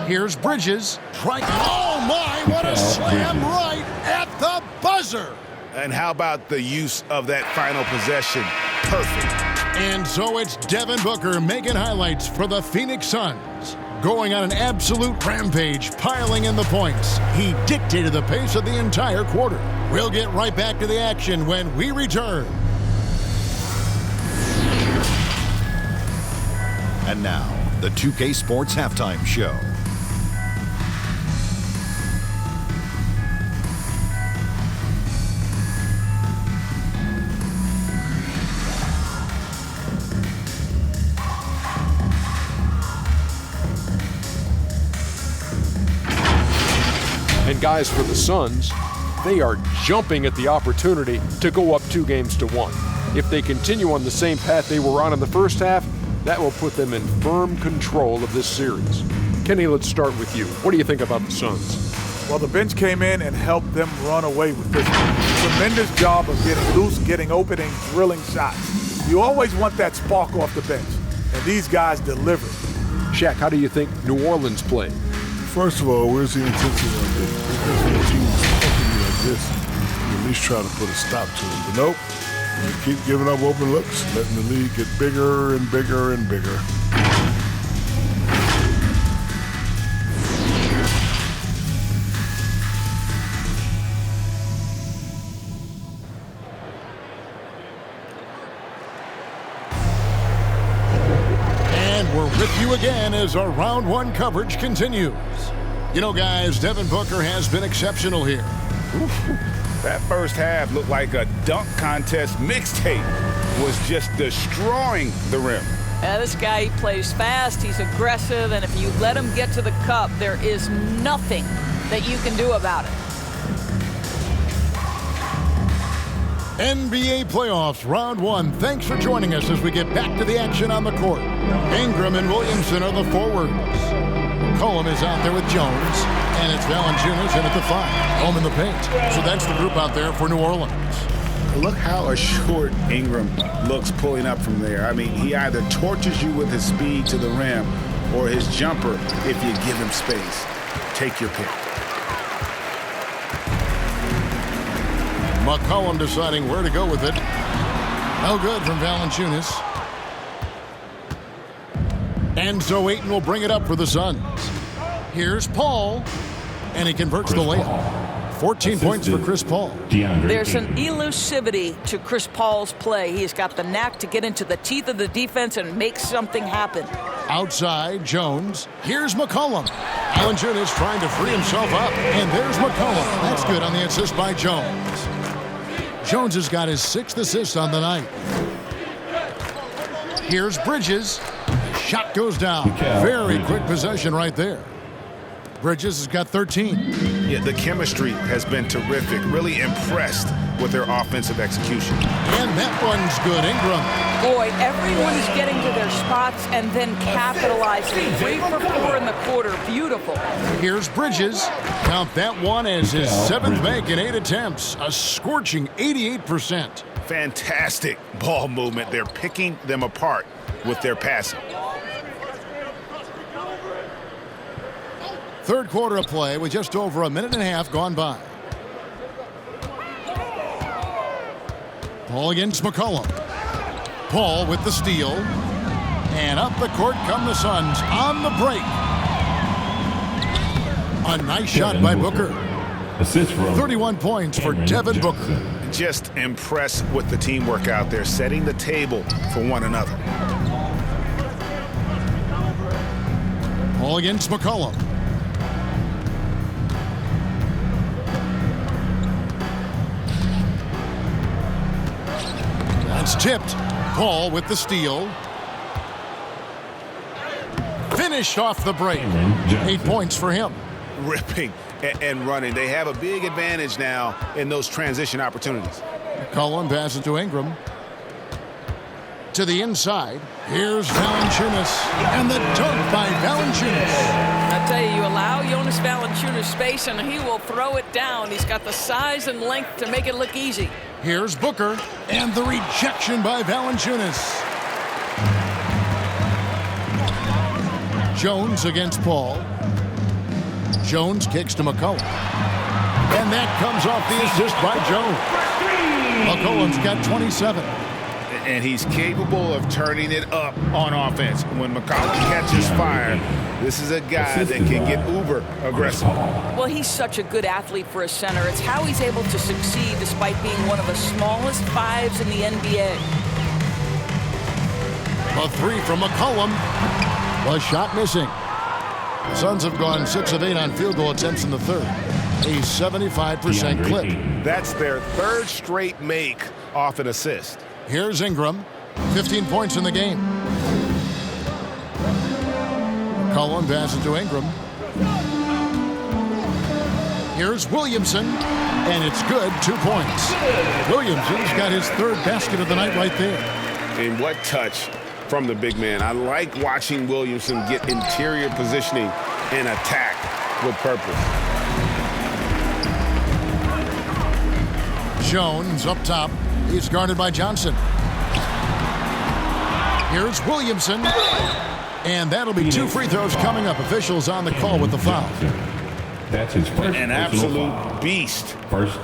Here's Bridges. Oh, my, what a slam right at the buzzer. And how about the use of that final possession? Perfect. And so it's Devin Booker making highlights for the Phoenix Suns. Going on an absolute rampage, piling in the points. He dictated the pace of the entire quarter. We'll get right back to the action when we return. And now, the 2K Sports Halftime Show. And guys, for the Suns, they are jumping at the opportunity to go up 2-1. If they continue on the same path they were on in the first half, that will put them in firm control of this series. Kenny, let's start with you. What do you think about the Suns? Well, the bench came in and helped them run away with this tremendous job of getting loose, getting open, and drilling shots. You always want that spark off the bench, and these guys delivered. Shaq, how do you think New Orleans played? First of all, where's the intensity on this? Because when a team is fucking you like this, you at least try to put a stop to it. But nope, you keep giving up open looks, letting the lead get bigger and bigger and bigger. We're with you again as our round one coverage continues. You know, guys, Devin Booker has been exceptional here. That first half looked like a dunk contest mixtape. Was just destroying the rim. This guy, he plays fast, he's aggressive, and if you let him get to the cup, there is nothing that you can do about it. NBA playoffs, round one. Thanks for joining us as we get back to the action on the court. Ingram and Williamson are the forwards. McCollum is out there with Jones, and it's Valanciunas in at the 5. Home in the paint. So that's the group out there for New Orleans. Look how assured Ingram looks pulling up from there. I mean, he either tortures you with his speed to the rim or his jumper if you give him space. Take your pick. McCollum deciding where to go with it. No good from Valanciunas. And so Ayton will bring it up for the Suns. Here's Paul, and he converts the layup. 14 points for Chris Paul. There's an elusivity to Chris Paul's play. He's got the knack to get into the teeth of the defense and make something happen. Outside, Jones. Here's McCollum. Valanciunas trying to free himself up, and there's McCollum. That's good on the assist by Jones. Jones has got his 6th assist on the night. Here's Bridges. Shot goes down. Very quick possession right there. Bridges has got 13. Yeah, the chemistry has been terrific. Really impressed with their offensive execution. And that one's good. Ingram. Boy, everyone is getting to their spots and then capitalizing. 3 for 4 in the quarter. Beautiful. Here's Bridges. Count that one as his 7th make in 8 attempts. A scorching 88%. Fantastic ball movement. They're picking them apart with their passing. Third quarter of play with just over a minute and a half gone by. Paul against McCollum. Paul with the steal. And up the court come the Suns on the break. A nice shot by Booker. 31 points for Devin Booker. Just impressed with the teamwork out there, setting the table for one another. Ball against McCollum. That's tipped. Paul with the steal. Finished off the break. 8 points for him. Ripping and running. They have a big advantage now in those transition opportunities. McCollum passes to Ingram. To the inside. Here's Valanciunas. And the dunk by Valanciunas. I tell you, you allow Jonas Valanciunas space and he will throw it down. He's got the size and length to make it look easy. Here's Booker. And the rejection by Valanciunas. Jones against Paul. Jones kicks to McCollum. And that comes off the assist by Jones. McCollum's got 27. And he's capable of turning it up on offense. When McCollum catches fire, this is a guy that can get uber aggressive. Well, he's such a good athlete for a center. It's how he's able to succeed despite being one of the smallest fives in the NBA. A three from McCollum. A shot missing. The Suns have gone 6 of 8 on field goal attempts in the third. A 75% clip. That's their third straight make off an assist. Here's Ingram. 15 points in the game. McCollum passes to Ingram. Here's Williamson. And it's good. 2 points. Williamson's got his third basket of the night right there. And what touch from the big man. I like watching Williamson get interior positioning and attack with purpose. Jones up top. He's guarded by Johnson. Here's Williamson. And that'll be 2 free throws coming up. Officials on the call with the foul. That's his first An absolute beast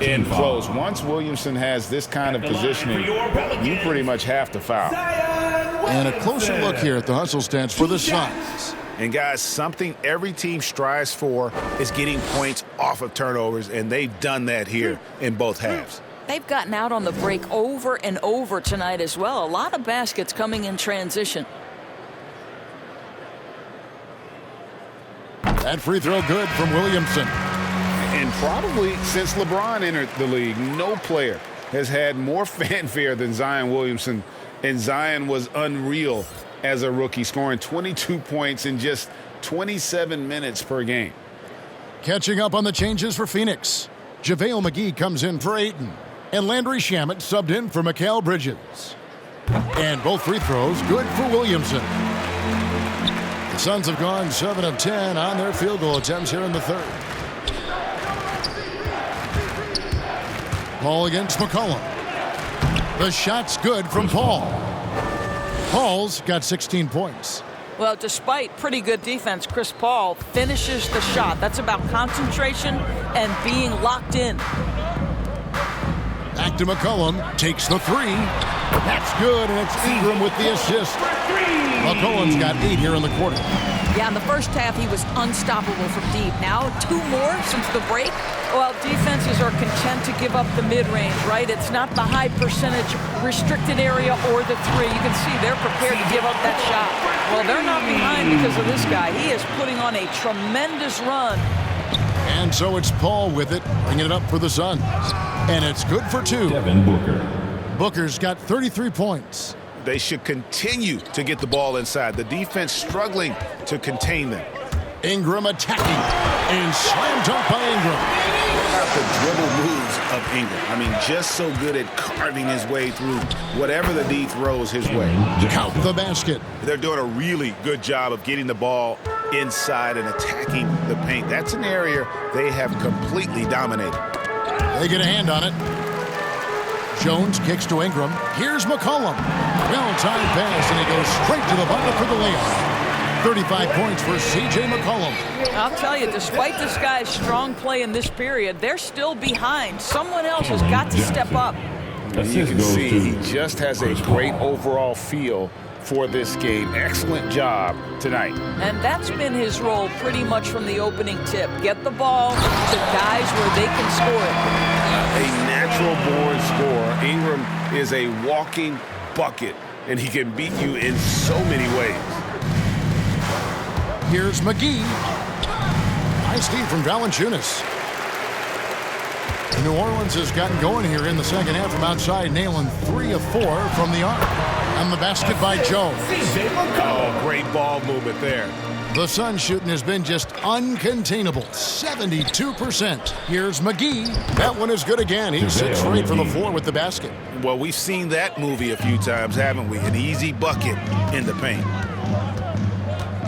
in close. Once Williamson has this kind of positioning, you pretty much have to foul. And a closer look here at the hustle stats for the Suns. And guys, something every team strives for is getting points off of turnovers, and they've done that here in both halves. They've gotten out on the break over and over tonight as well. A lot of baskets coming in transition. That free throw good from Williamson. And probably since LeBron entered the league, no player has had more fanfare than Zion Williamson. And Zion was unreal as a rookie, scoring 22 points in just 27 minutes per game. Catching up on the changes for Phoenix. JaVale McGee comes in for Ayton. And Landry Shamet subbed in for Mikal Bridges. And both free throws good for Williamson. The Suns have gone 7 of 10 on their field goal attempts here in the third. Paul against McCollum. The shot's good from Paul. Paul's got 16 points. Well, despite pretty good defense, Chris Paul finishes the shot. That's about concentration and being locked in. Back to McCollum. Takes the three. That's good, and it's Ingram with the assist. McCollum's got 8 here in the quarter. Yeah, in the first half, he was unstoppable from deep. Now, 2 more since the break. Well, defenses are content to give up the mid-range, right? It's not the high percentage restricted area or the 3. You can see they're prepared to give up that shot. Well, they're not behind because of this guy. He is putting on a tremendous run. And so it's Paul with it, bringing it up for the Suns. And it's good for 2. Devin Booker. Booker's got 33 points. They should continue to get the ball inside. The defense struggling to contain them. Ingram attacking. And slam dunk by Ingram. What about the dribble moves of Ingram? I mean, just so good at carving his way through whatever the D throws his way. Count the basket. They're doing a really good job of getting the ball inside and attacking the paint. That's an area they have completely dominated. They get a hand on it. Jones kicks to Ingram. Here's McCollum. Well-timed pass, and he goes straight to the bucket for the layup. 35 points for C.J. McCollum. I'll tell you, despite this guy's strong play in this period, they're still behind. Someone else has got to step up. You can see he just has a great overall feel for this game. Excellent job tonight. And that's been his role pretty much from the opening tip. Get the ball to guys where they can score it. A natural born Ingram is a walking bucket, and he can beat you in so many ways. Here's McGee. Nice feed from Valanciunas. New Orleans has gotten going here in the second half from outside, nailing 3 of 4 from the arc. And the basket by Jones. Oh, great ball movement there. The Suns shooting has been just uncontainable, 72%. Here's McGee. That one is good again. He's 6 for 8 from the floor with the basket. Well, we've seen that movie a few times, haven't we? An easy bucket in the paint.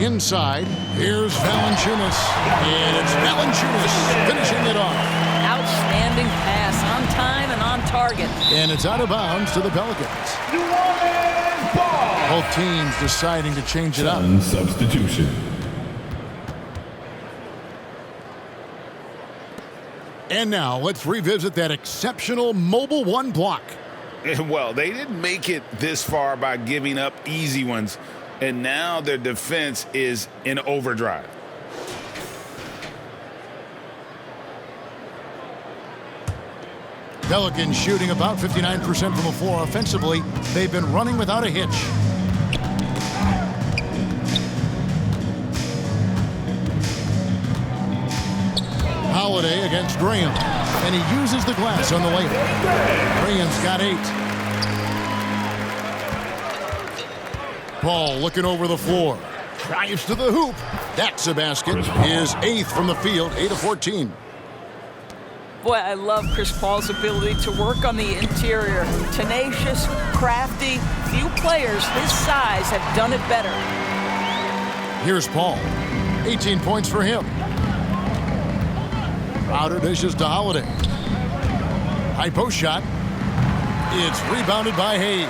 Inside, here's Valanciunas. And it's Valanciunas finishing it off. Outstanding pass, on time and on target. And it's out of bounds to the Pelicans. Both teams deciding to change it up. Substitution. And now let's revisit that exceptional mobile one block. Well, they didn't make it this far by giving up easy ones, and now their defense is in overdrive. Pelicans shooting about 59% from the floor offensively. They've been running without a hitch. Holiday against Graham, and he uses the glass on the layup. Graham's got 8. Paul looking over the floor. Drives to the hoop. That's a basket. His 8th from the field, 8 of 14. Boy, I love Chris Paul's ability to work on the interior. Tenacious, crafty. Few players his size have done it better. Here's Paul. 18 points for him. Crowder dishes to Holiday. High post shot. It's rebounded by Hayes.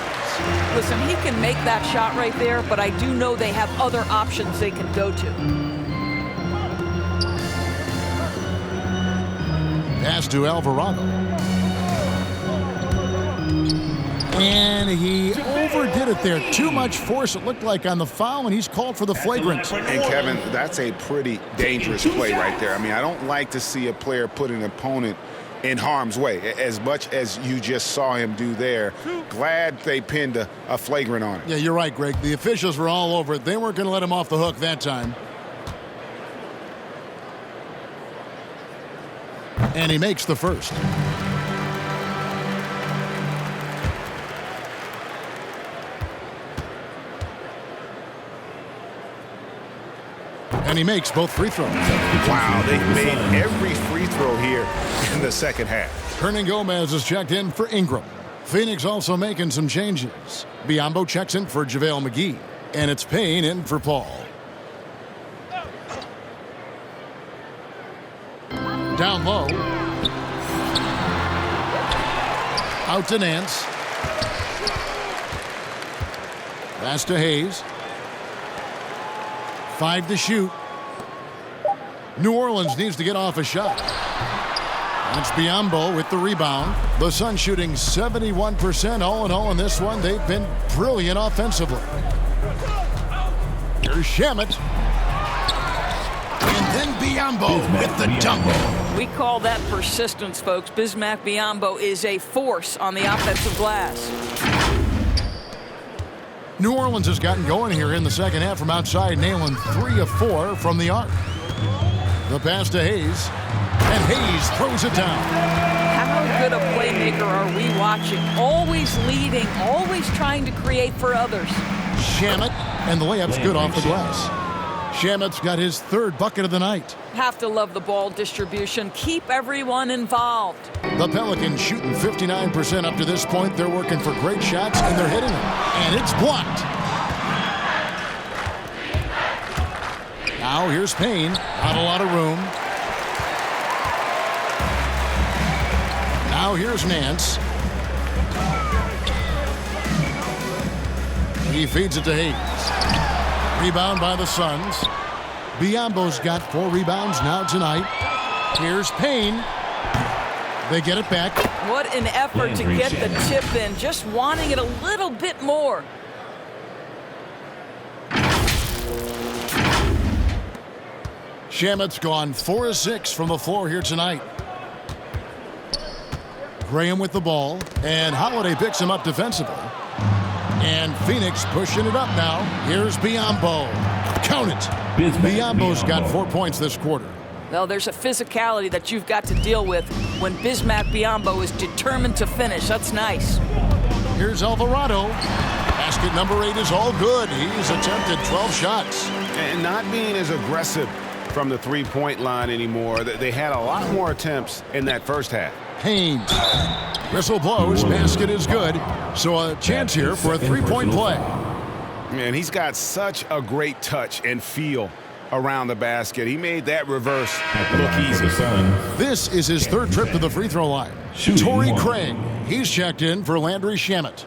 Listen, he can make that shot right there, but I do know they have other options they can go to. Pass to Alvarado. And he overdid it there. Too much force, it looked like, on the foul, and he's called for the flagrant. And, Kevin, that's a pretty dangerous play right there. I mean, I don't like to see a player put an opponent in harm's way, as much as you just saw him do there. Glad they pinned a flagrant on it. Yeah, you're right, Greg. The officials were all over it. They weren't going to let him off the hook that time. And he makes the first. And he makes both free throws. Wow, they made every free throw here in the second half. Hernan Gomez is checked in for Ingram. Phoenix also making some changes. Biyombo checks in for JaVale McGee. And it's Payne in for Paul. Down low. Out to Nance. Pass to Hayes. 5 to shoot. New Orleans needs to get off a shot. That's Biyombo with the rebound. The Suns shooting 71% all in all in this one. They've been brilliant offensively. Here's Shamet. And then Biyombo with the dunk. We call that persistence, folks. Bismack Biyombo is a force on the offensive glass. New Orleans has gotten going here in the second half from outside, nailing 3 of 4 from the arc. The pass to Hayes, and Hayes throws it down. How good a playmaker are we watching? Always leading, always trying to create for others. Shamet, and the layup's good off the glass. Shamet's got his 3rd bucket of the night. Have to love the ball distribution. Keep everyone involved. The Pelicans shooting 59% up to this point. They're working for great shots, and they're hitting them. And it's blocked. Now here's Payne. Not a lot of room. Now here's Nance. He feeds it to Hayes. Rebound by the Suns. Biyombo's got 4 rebounds now tonight. Here's Payne. They get it back. What an effort to get the tip in. Just wanting it a little bit more. Shamet's gone 4 of 6 from the floor here tonight. Graham with the ball, and Holiday picks him up defensively. And Phoenix pushing it up now. Here's Biyombo. Count it. Biyombo's got 4 points this quarter. Well, there's a physicality that you've got to deal with when Bismack Biyombo is determined to finish. That's nice. Here's Alvarado. Basket number 8 is all good. He's attempted 12 shots. And not being as aggressive from the three-point line anymore. They had a lot more attempts in that first half. Haynes. Whistle blows. Basket is good. So a chance here for a three-point play. Man, he's got such a great touch and feel around the basket. He made that reverse look easy. This is his third trip to the free throw line. Torrey Craig. He's checked in for Landry Shamet.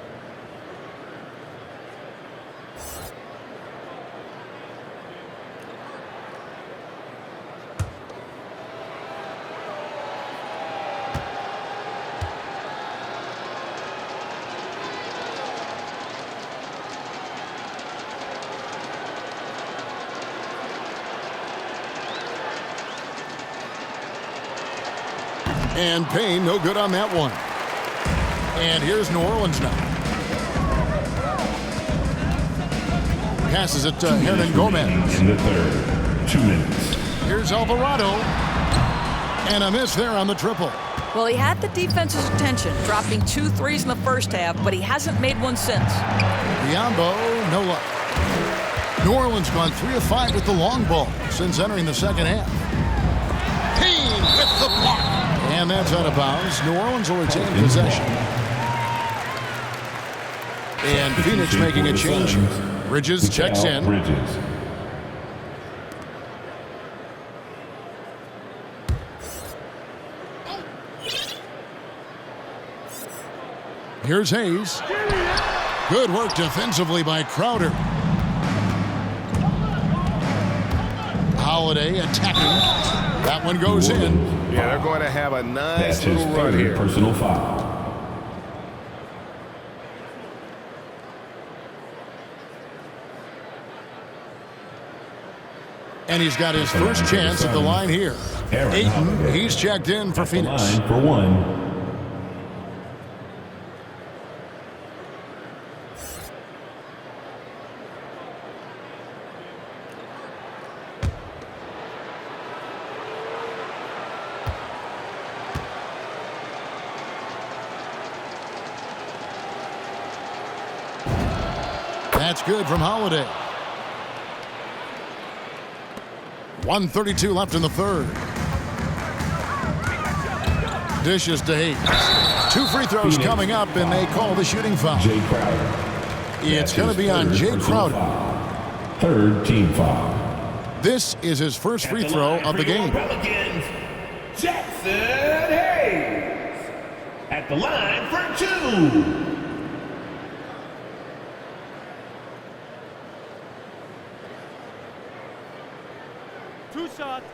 And Payne, no good on that one. And here's New Orleans now. Passes it to Hernan Gomez. In the third, 2 minutes. Here's Alvarado. And a miss there on the triple. Well, he had the defense's attention, dropping 2 threes in the first half, but he hasn't made one since. Biyombo, no luck. New Orleans gone 3 of 5 with the long ball since entering the second half. Payne with the block. And that's out of bounds. New Orleans will retain possession. And Phoenix making a change. Bridges checks in. Here's Hayes. Good work defensively by Crowder. Holiday attacking. That one goes in. Yeah, they're going to have a nice little run here. Personal foul. And he's got his first chance at the line here. Ayton, he's checked in for Phoenix. Line for one. That's good from Holiday. 1:32 left in the third. Dishes to Hayes. 2 free throws coming up, and they call the shooting foul. Jay Crowder. It's going to be on Jay Crowder. Third team foul. This is his first free throw of the game. Pelicans, Jackson Hayes. At the line for 2. Two shots.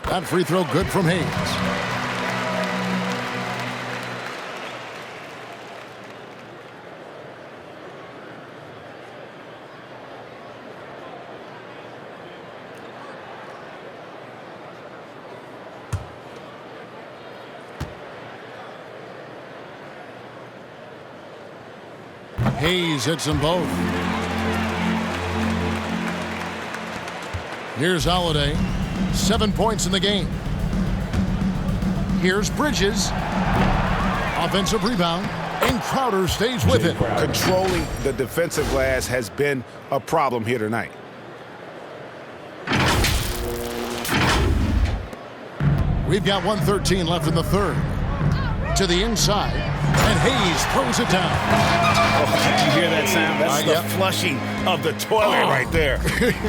That free throw good from Hayes. Hayes hits them both. Here's Holiday. 7 points in the game. Here's Bridges. Offensive rebound. And Crowder stays with it. Controlling the defensive glass has been a problem here tonight. We've got 1:13 left in the third. To the inside. And Hayes throws it down. Oh, did you hear that sound? That's the flushing of the toilet right there.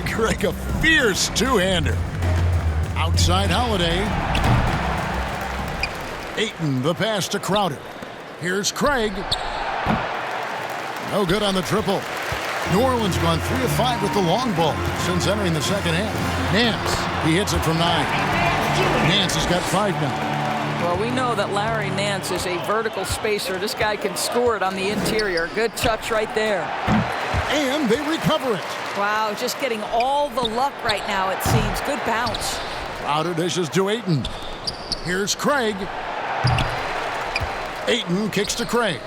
Craig, a fierce two-hander. Outside Holiday. Ayton, the pass to Crowder. Here's Craig. No good on the triple. New Orleans gone 3 of 5 with the long ball since entering the second half. Nance, he hits it from 9. Nance has got 5 now. Well, we know that Larry Nance is a vertical spacer. This guy can score it on the interior. Good touch right there. and they recover it. Wow, just getting all the luck right now, it seems. Good bounce. Crowder dishes to Ayton. Here's Craig. Ayton kicks to Craig.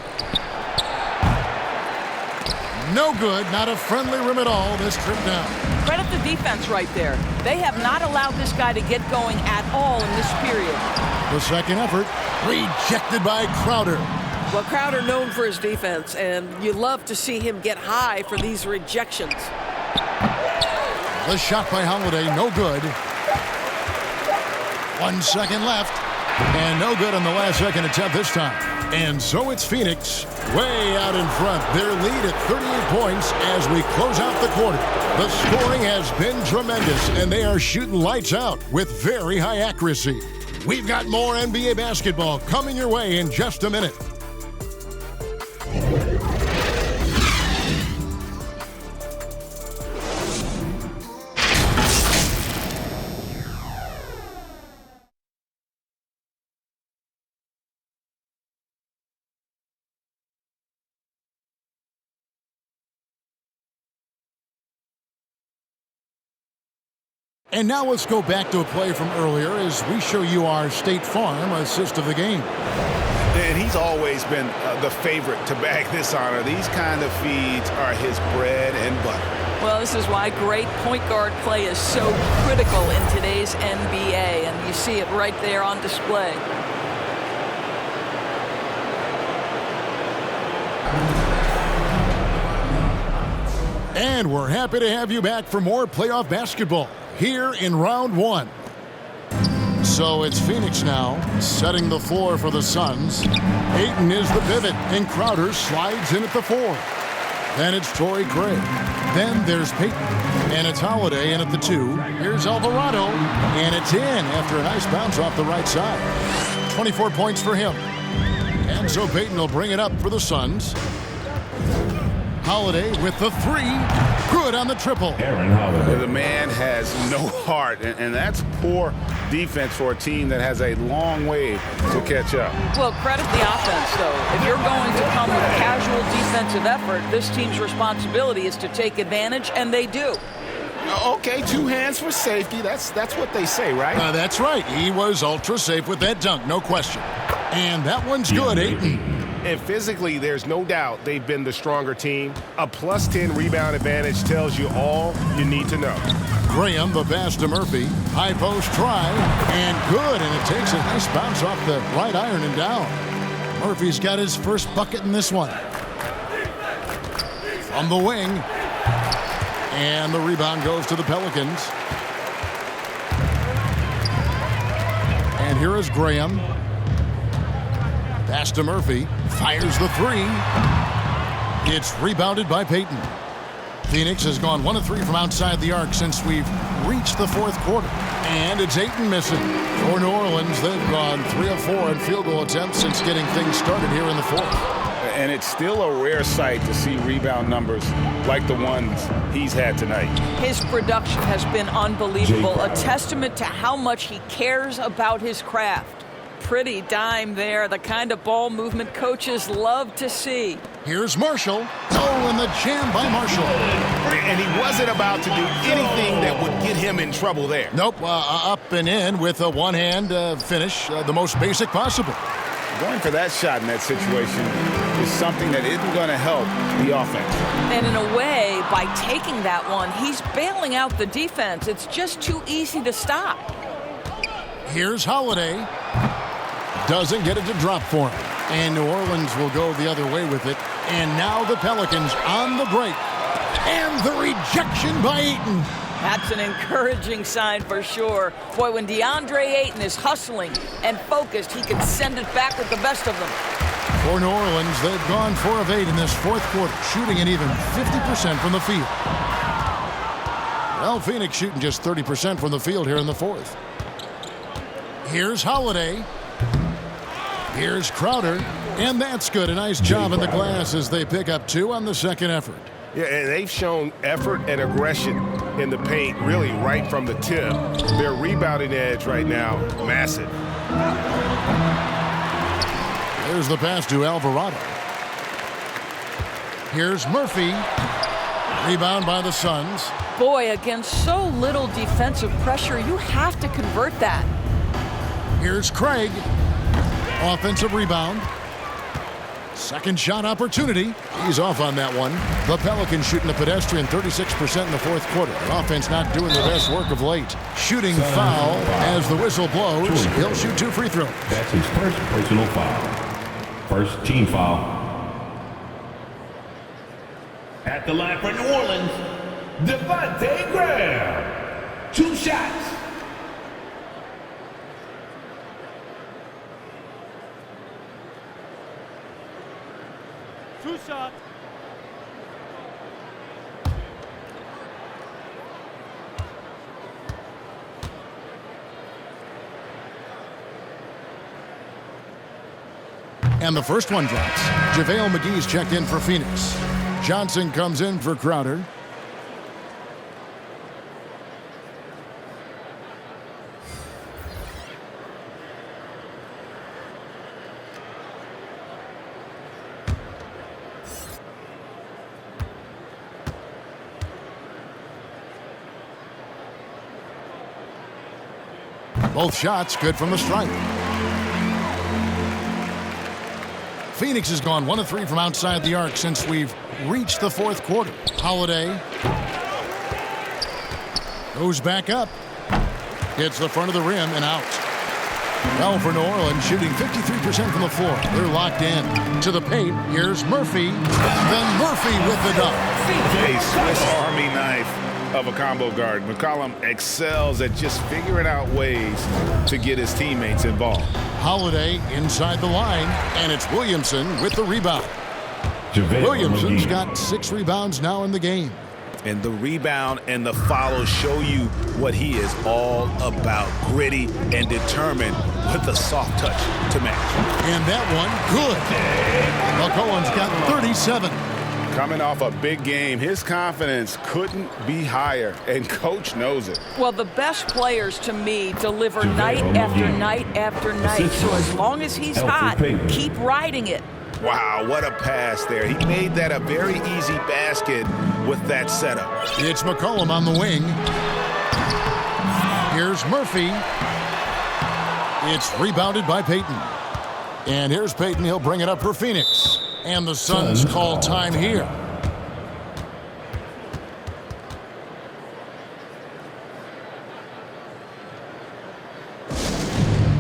No good, not a friendly rim at all this trip down. Credit the defense right there. They have not allowed this guy to get going at all in this period. The second effort, rejected by Crowder. Well, Crowder known for his defense, and you love to see him get high for these rejections. The shot by Holiday, no good. 1 second left, and no good on the last second attempt this time. And so it's Phoenix way out in front. Their lead at 38 points as we close out the quarter. The scoring has been tremendous, and they are shooting lights out with very high accuracy. We've got more NBA basketball coming your way in just a minute. And now let's go back to a play from earlier as we show you our State Farm assist of the game. And he's always been the favorite to bag this honor. These kind of feeds are his bread and butter. Well, this is why great point guard play is so critical in today's NBA, and you see it right there on display. And we're happy to have you back for more playoff basketball here in round one. So it's Phoenix now, setting the floor for the Suns. Ayton is the pivot, and Crowder slides in at the 4. Then it's Torrey Craig. Then there's Payton, and it's Holiday in at the 2. Here's Alvarado, and it's in after a nice bounce off the right side. 24 points for him. And so Payton will bring it up for the Suns. Holiday with the 3. Good on the triple. Aaron Holiday. The man has no heart, and that's poor defense for a team that has a long way to catch up. Well, credit the offense, though. If you're going to come with casual defensive effort, this team's responsibility is to take advantage, and they do. Okay, 2 hands for safety. That's what they say, right? That's right. He was ultra safe with that dunk, no question. And that one's good, Ayton. And physically, there's no doubt they've been the stronger team. A plus 10 rebound advantage tells you all you need to know. Graham, the pass to Murphy. High post try, and good. And it takes a nice bounce off the right iron and down. Murphy's got his first bucket in this one. From the wing. And the rebound goes to the Pelicans. And here is Graham. Pass to Murphy. Fires the 3. It's rebounded by Payton. Phoenix has gone 1 of 3 from outside the arc since we've reached the 4th quarter. And it's Ayton missing. For New Orleans, they've gone 3 of 4 in field goal attempts since getting things started here in the 4th. And it's still a rare sight to see rebound numbers like the ones he's had tonight. His production has been unbelievable, a testament to how much he cares about his craft. Pretty dime there, the kind of ball movement coaches love to see. Here's Marshall. Oh, and the jam by Marshall. And he wasn't about to do anything that would get him in trouble there. Nope, up and in with a one-hand finish, the most basic possible. Going for that shot in that situation is something that isn't going to help the offense. And in a way, by taking that one, he's bailing out the defense. It's just too easy to stop. Here's Holiday. Doesn't get it to drop for him. And New Orleans will go the other way with it. And now the Pelicans on the break. And the rejection by Ayton. That's an encouraging sign for sure. Boy, when DeAndre Ayton is hustling and focused, he can send it back with the best of them. For New Orleans, they've gone 4 of 8 in this 4th quarter, shooting an even 50% from the field. Well, Phoenix shooting just 30% from the field here in the 4th. Here's Holiday. Here's Crowder, and that's good. A nice job in the glass as they pick up 2 on the second effort. Yeah, and they've shown effort and aggression in the paint really right from the tip. Their rebounding edge right now, massive. There's the pass to Alvarado. Here's Murphy. Rebound by the Suns. Boy, against so little defensive pressure, you have to convert that. Here's Craig. Offensive rebound. Second shot opportunity. He's off on that one. The Pelicans shooting a pedestrian 36% in the fourth quarter. Offense not doing their best work of late. Shooting foul as the whistle blows. He'll shoot 2 free throws. That's his first personal foul. First team foul. At the line for New Orleans, Devontae Graham. 2 shots. Two shots. And the first one drops. JaVale McGee's checked in for Phoenix. Johnson comes in for Crowder. Both shots good from the stripe. Phoenix has gone 1 of 3 from outside the arc since we've reached the fourth quarter. Holiday goes back up. Hits the front of the rim and out. Well, for New Orleans, shooting 53% from the floor. They're locked in. To the paint, here's Murphy. Then Murphy with the dunk. A Swiss Army knife of a combo guard. McCollum excels at just figuring out ways to get his teammates involved. Holiday inside the line, and it's Williamson with the rebound. JaVale Williamson's McGee. Got 6 rebounds now in the game. And the rebound and the follow show you what he is all about. Gritty and determined with a soft touch to match. And that one, good. McCollum's got 37. Coming off a big game, his confidence couldn't be higher, and coach knows it. Well, the best players to me deliver night after night after night. So as long as he's hot, keep riding it. Wow, what a pass there. He made that a very easy basket with that setup. It's McCollum on the wing. Here's Murphy. It's rebounded by Payton. And here's Payton. He'll bring it up for Phoenix. And the Suns call time here.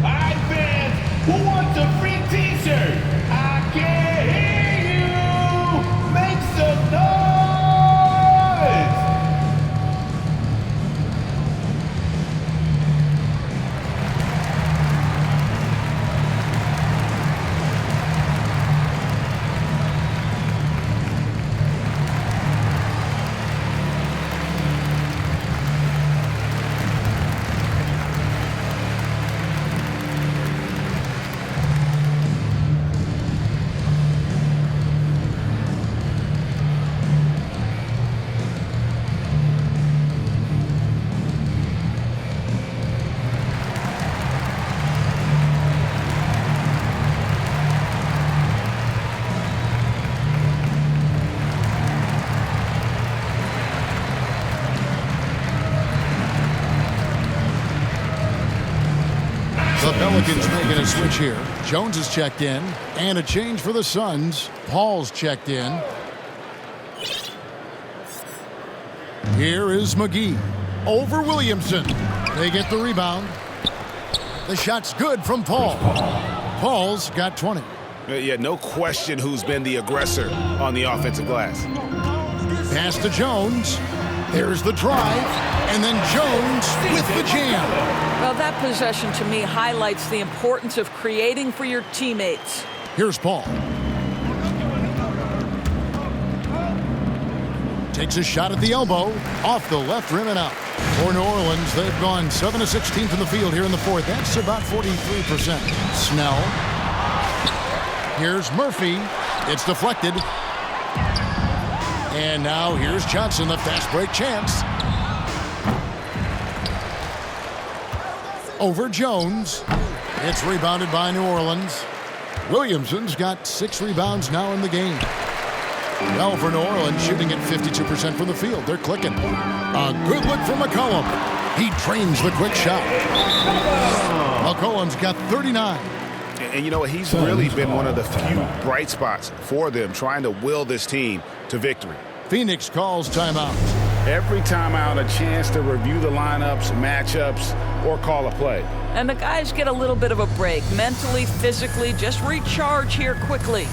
Alright, fans, who wants a free t-shirt? I can't hear you. Make some noise. The Pelicans making a switch here. Jones is checked in. And a change for the Suns. Paul's checked in. Here is McGee. Over Williamson. They get the rebound. The shot's good from Paul. Paul's got 20. Yeah, no question who's been the aggressor on the offensive glass. Pass to Jones. There's the drive. And then Jones with the jam. Well, that possession to me highlights the importance of creating for your teammates. Here's Paul. Takes a shot at the elbow. Off the left rim and out. For New Orleans, they've gone 7 of 16 from the field here in the fourth. That's about 43%. Snell. Here's Murphy. It's deflected. And now here's Johnson, the fast break chance. Over Jones. It's rebounded by New Orleans. Williamson's got 6 rebounds now in the game. Well, for New Orleans, shooting at 52% from the field. They're clicking. A good look from McCollum. He drains the quick shot. McCollum's got 39. And you know what? He's really been one of the few bright spots for them, trying to will this team to victory. Phoenix calls timeout. Every timeout, a chance to review the lineups, matchups, or call a play. And the guys get a little bit of a break, mentally, physically, just recharge here quickly.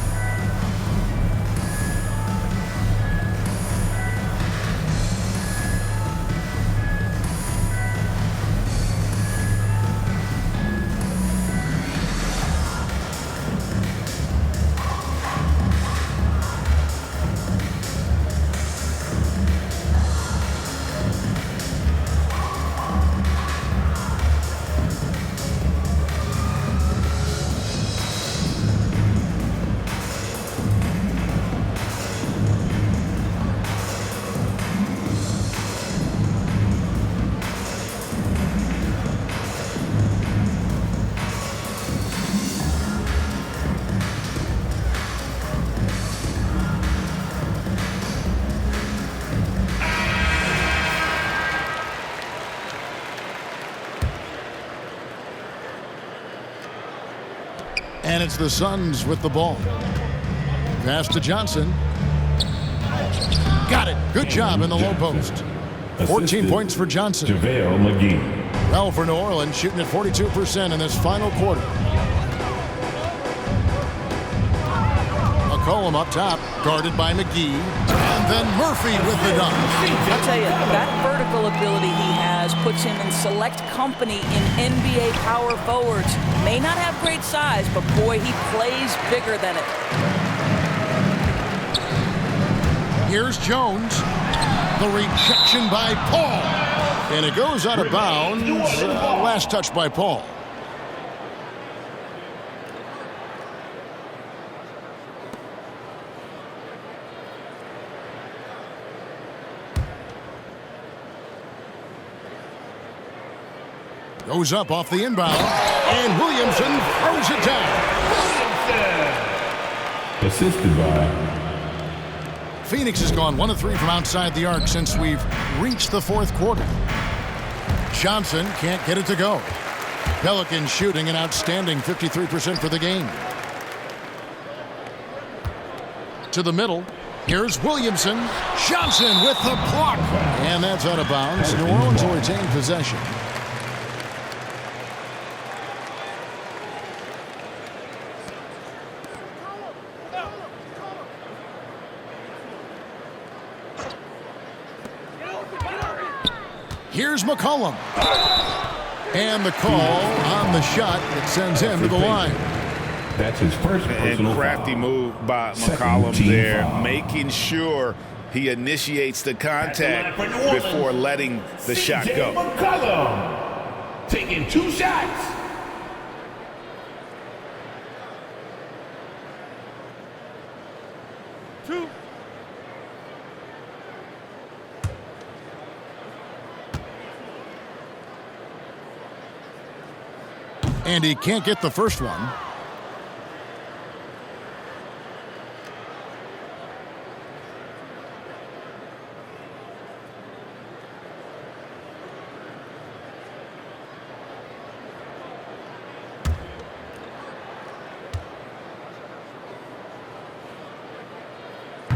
And it's the Suns with the ball. Pass to Johnson. Got it. Good job in the low post. 14 points for Johnson. JaVale McGee. Well, for New Orleans, shooting at 42% in this final quarter. McCollum up top, guarded by McGee. And then Murphy with the dunk. I'll tell you, that vertical ability he has puts him in select company in NBA power forwards. May not have great size, but boy, he plays bigger than it. Here's Jones. The rejection by Paul. And it goes out of bounds. Last touch by Paul. Goes up off the inbound, and Williamson throws it down. Assisted by. Phoenix has gone 1 of 3 from outside the arc since we've reached the fourth quarter. Johnson can't get it to go. Pelicans shooting an outstanding 53% for the game. To the middle. Here's Williamson. Johnson with the block. And that's out of bounds. New Orleans will retain possession. Here's McCollum. And the call on the shot that sends him to the line. That's his first personal crafty foul. move by McCollum there, making sure he initiates the contact before letting the shot go. McCollum taking 2 shots. And he can't get the first one.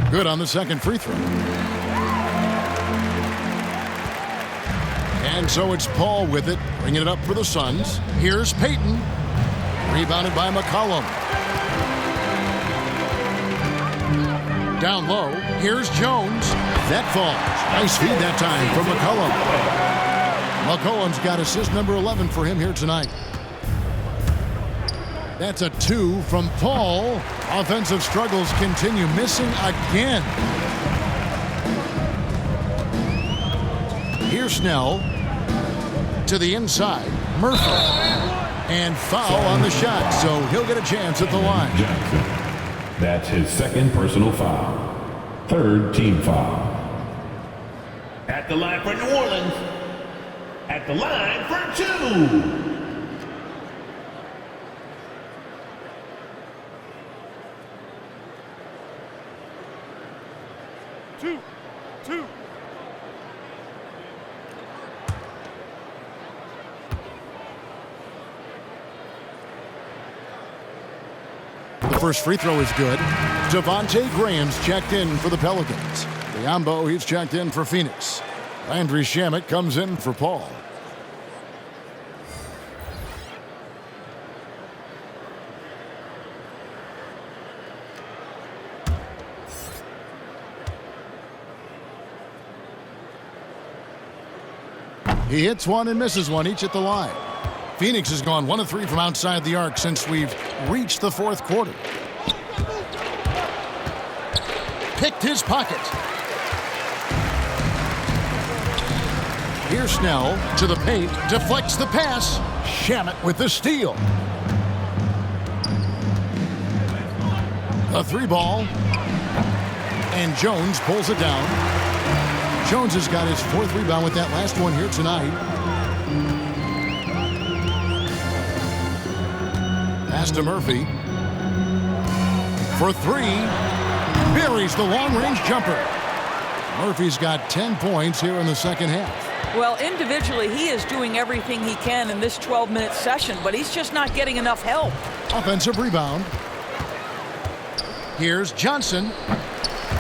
Good on the second free throw. And so it's Paul with it, bringing it up for the Suns. Here's Payton. Rebounded by McCollum. Down low. Here's Jones. That falls. Nice feed that time from McCollum. McCollum's got assist number 11 for him here tonight. That's a 2 from Paul. Offensive struggles continue. Missing again. Here's Snell. To the inside. Murphy. And foul on the shot, so he'll get a chance at the line. Jackson. That's his second personal foul. Third team foul. At the line for New Orleans. At the line for 2. first free throw is good. Devontae Graham's checked in for the Pelicans. Biyombo, he's checked in for Phoenix. Landry Shamet comes in for Paul. He hits one and misses one, each at the line. Phoenix has gone 1 of 3 from outside the arc since we've reached the fourth quarter. Picked his pocket. Here's Snell to the paint, deflects the pass. Shamet with the steal. A 3-ball. And Jones pulls it down. Jones has got his 4th rebound with that last one here tonight. Pass to Murphy. For 3. Buries the long-range jumper. Murphy's got 10 points here in the second half. Well, individually, he is doing everything he can in this 12-minute session, but he's just not getting enough help. Offensive rebound. Here's Johnson.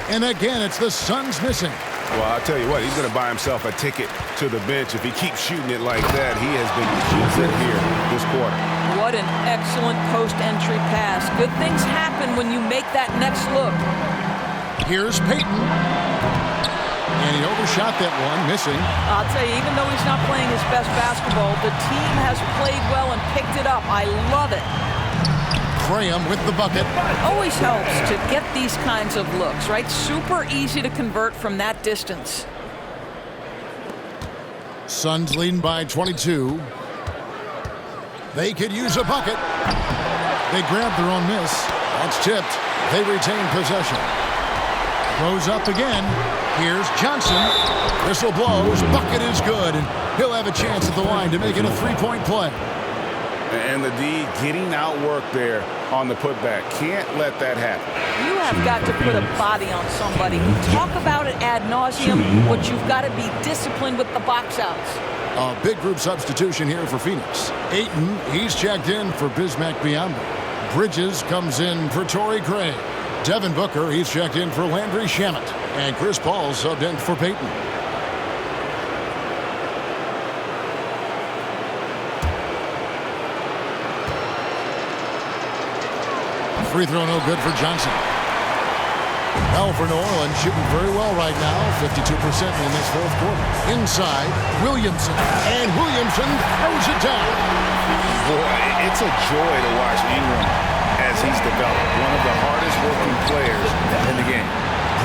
And again, it's the Suns missing. Well, I'll tell you what, he's going to buy himself a ticket to the bench. If he keeps shooting it like that, he has been good here this quarter. What an excellent post-entry pass. Good things happen when you make that next look. Here's Payton. And he overshot that one, missing. I'll tell you, even though he's not playing his best basketball, the team has played well and picked it up. I love it. Graham with the bucket. It always helps to get these kinds of looks, right? Super easy to convert from that distance. Suns leading by 22. They could use a bucket. They grabbed their own miss. That's tipped. They retain possession. Goes up again. Here's Johnson. Whistle blows. Bucket is good. And he'll have a chance at the line to make it a 3-point play. And the D getting outworked there on the putback. Can't let that happen. You have got to put a body on somebody. We talk about it ad nauseum, but you've got to be disciplined with the box outs. A big group substitution here for Phoenix. Ayton, he's checked in for Bismack Biyombo. Bridges comes in for Torrey Craig. Devin Booker, he's checked in for Landry Shamet. And Chris Paul subbed in for Payton. Free throw no good for Johnson. Well, for New Orleans, shooting very well right now, 52% in this fourth quarter. Inside, Williamson. And Williamson throws it down. Boy, it's a joy to watch Ingram as he's developed. One of the hardest working players in the game.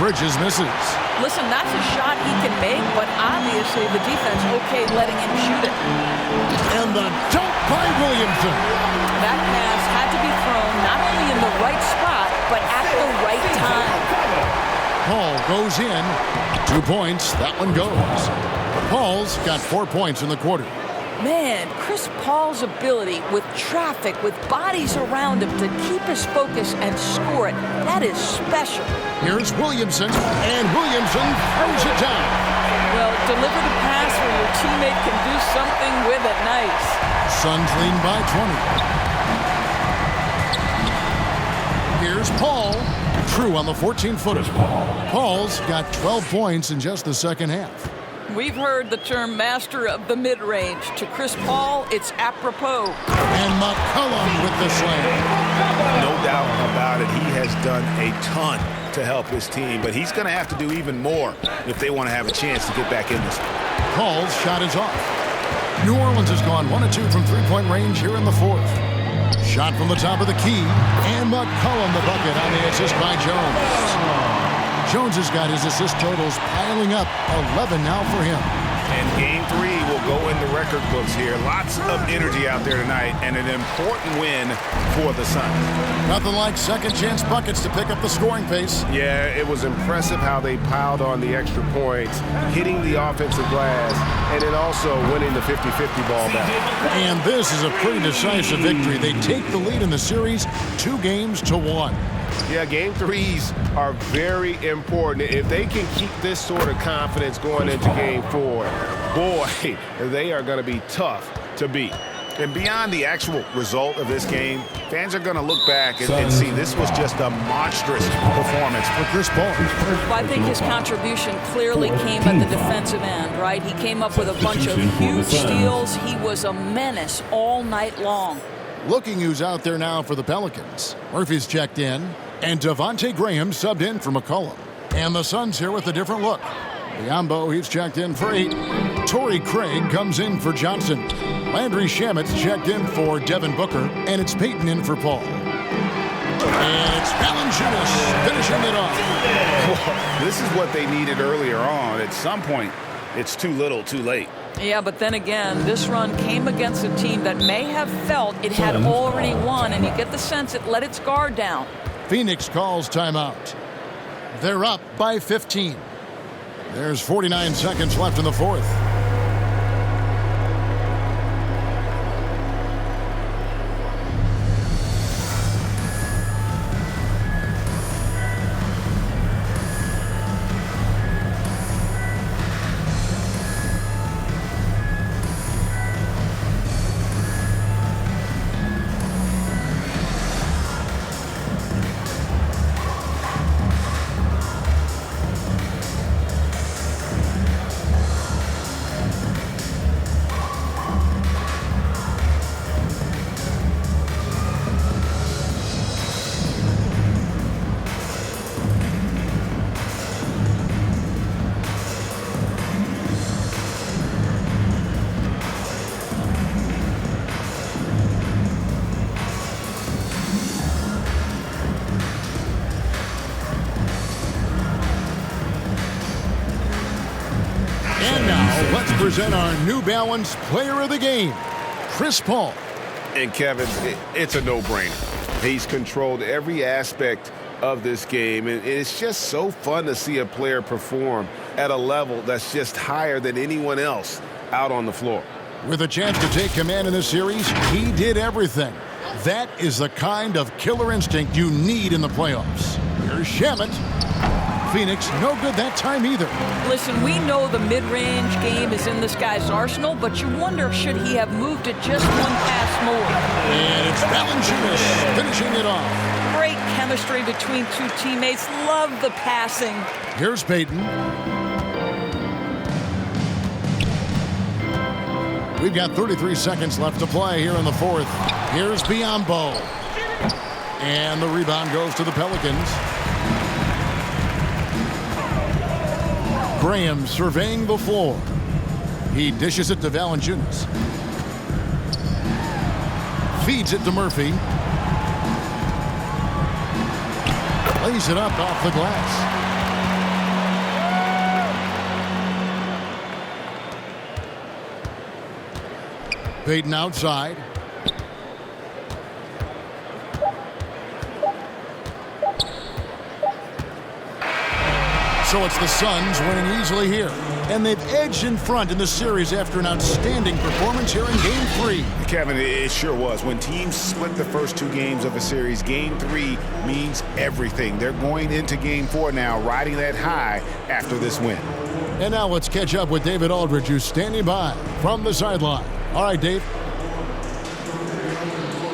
Bridges misses. Listen, that's a shot he can make, but obviously the defense okay letting him shoot it. And the dunk by Williamson. That pass had to be thrown not only in the right spot, but at the right time. Paul goes in. 2 points. That one goes. Paul's got 4 points in the quarter. Man, Chris Paul's ability with traffic, with bodies around him to keep his focus and score it, that is special. Here's Williamson, and Williamson throws it down. Well, deliver the pass where your teammate can do something with it. Nice. Suns lead by 20. Here's Paul. True on the 14-footer. Paul's got 12 points in just the second half. We've heard the term master of the mid-range. To Chris Paul, it's apropos. And McCollum with the slam. No doubt about it. He has done a ton to help his team, but he's going to have to do even more if they want to have a chance to get back in this. Paul's shot is off. New Orleans has gone 1 of 2 from three-point range here in the fourth. Shot from the top of the key, and McCollum the bucket on the assist by Jones. Jones has got his assist totals piling up, 11 now for him. And game 3 will go in the record books here. Lots of energy out there tonight, and an important win for the Suns. Nothing like second chance buckets to pick up the scoring pace. Yeah, it was impressive how they piled on the extra points, hitting the offensive glass, and then also winning the 50-50 ball back. And this is a pretty decisive victory. They take the lead in the series 2-1. Yeah, game 3s are very important. If they can keep this sort of confidence going into game 4, boy, they are going to be tough to beat. And beyond the actual result of this game, fans are going to look back and see this was just a monstrous performance for Chris Paul. Well, I think his contribution clearly came at the defensive end, right? He came up with a bunch of huge steals. He was a menace all night long. Looking who's out there now for the Pelicans. Murphy's checked in, and Devontae Graham subbed in for McCollum. And the Suns here with a different look. Biombo, he's checked in for 8. Torrey Craig comes in for Johnson. Landry Shamit's checked in for Devin Booker, and it's Payton in for Paul. And it's Valanciunas finishing it off. Well, this is what they needed earlier on. At some point, it's too little, too late. Yeah, but then again, this run came against a team that may have felt it had already won, and you get the sense it let its guard down. Phoenix calls timeout. They're up by 15. There's 49 seconds left in the fourth. And now, let's present our New Balance Player of the Game, Chris Paul. And Kevin, it's a no-brainer. He's controlled every aspect of this game, and it's just so fun to see a player perform at a level that's just higher than anyone else out on the floor. With a chance to take command in this series, he did everything. That is the kind of killer instinct you need in the playoffs. Here's Shamet. Phoenix, no good that time either. Listen, we know the mid-range game is in this guy's arsenal, but you wonder, should he have moved it just one pass more? And it's Valanciunas finishing it off. Great chemistry between two teammates. Love the passing. Here's Payton. We've got 33 seconds left to play here in the fourth. Here's Biombo. And the rebound goes to the Pelicans. Graham surveying the floor. He dishes it to Valanciunas. Feeds it to Murphy. Lays it up off the glass. Payton outside. So it's the Suns winning easily here. And they've edged in front in the series after an outstanding performance here in Game 3. Kevin, it sure was. When teams split the first two games of a series, Game 3 means everything. They're going into Game 4 now, riding that high after this win. And now let's catch up with David Aldridge, who's standing by from the sideline. All right, Dave.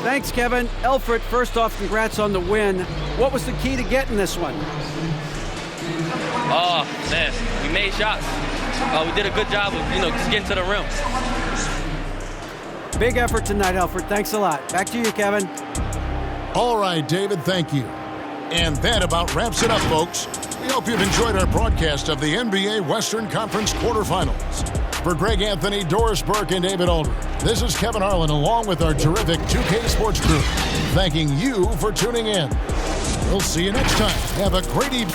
Thanks, Kevin. Elfrid, first off, congrats on the win. What was the key to getting this one? Oh, man, we made shots. We did a good job of, just getting to the rim. Big effort tonight, Elfrid. Thanks a lot. Back to you, Kevin. All right, David, thank you. And that about wraps it up, folks. We hope you've enjoyed our broadcast of the NBA Western Conference quarterfinals. For Greg Anthony, Doris Burke, and David Aldridge, this is Kevin Harlan along with our terrific 2K Sports crew, thanking you for tuning in. We'll see you next time. Have a great evening.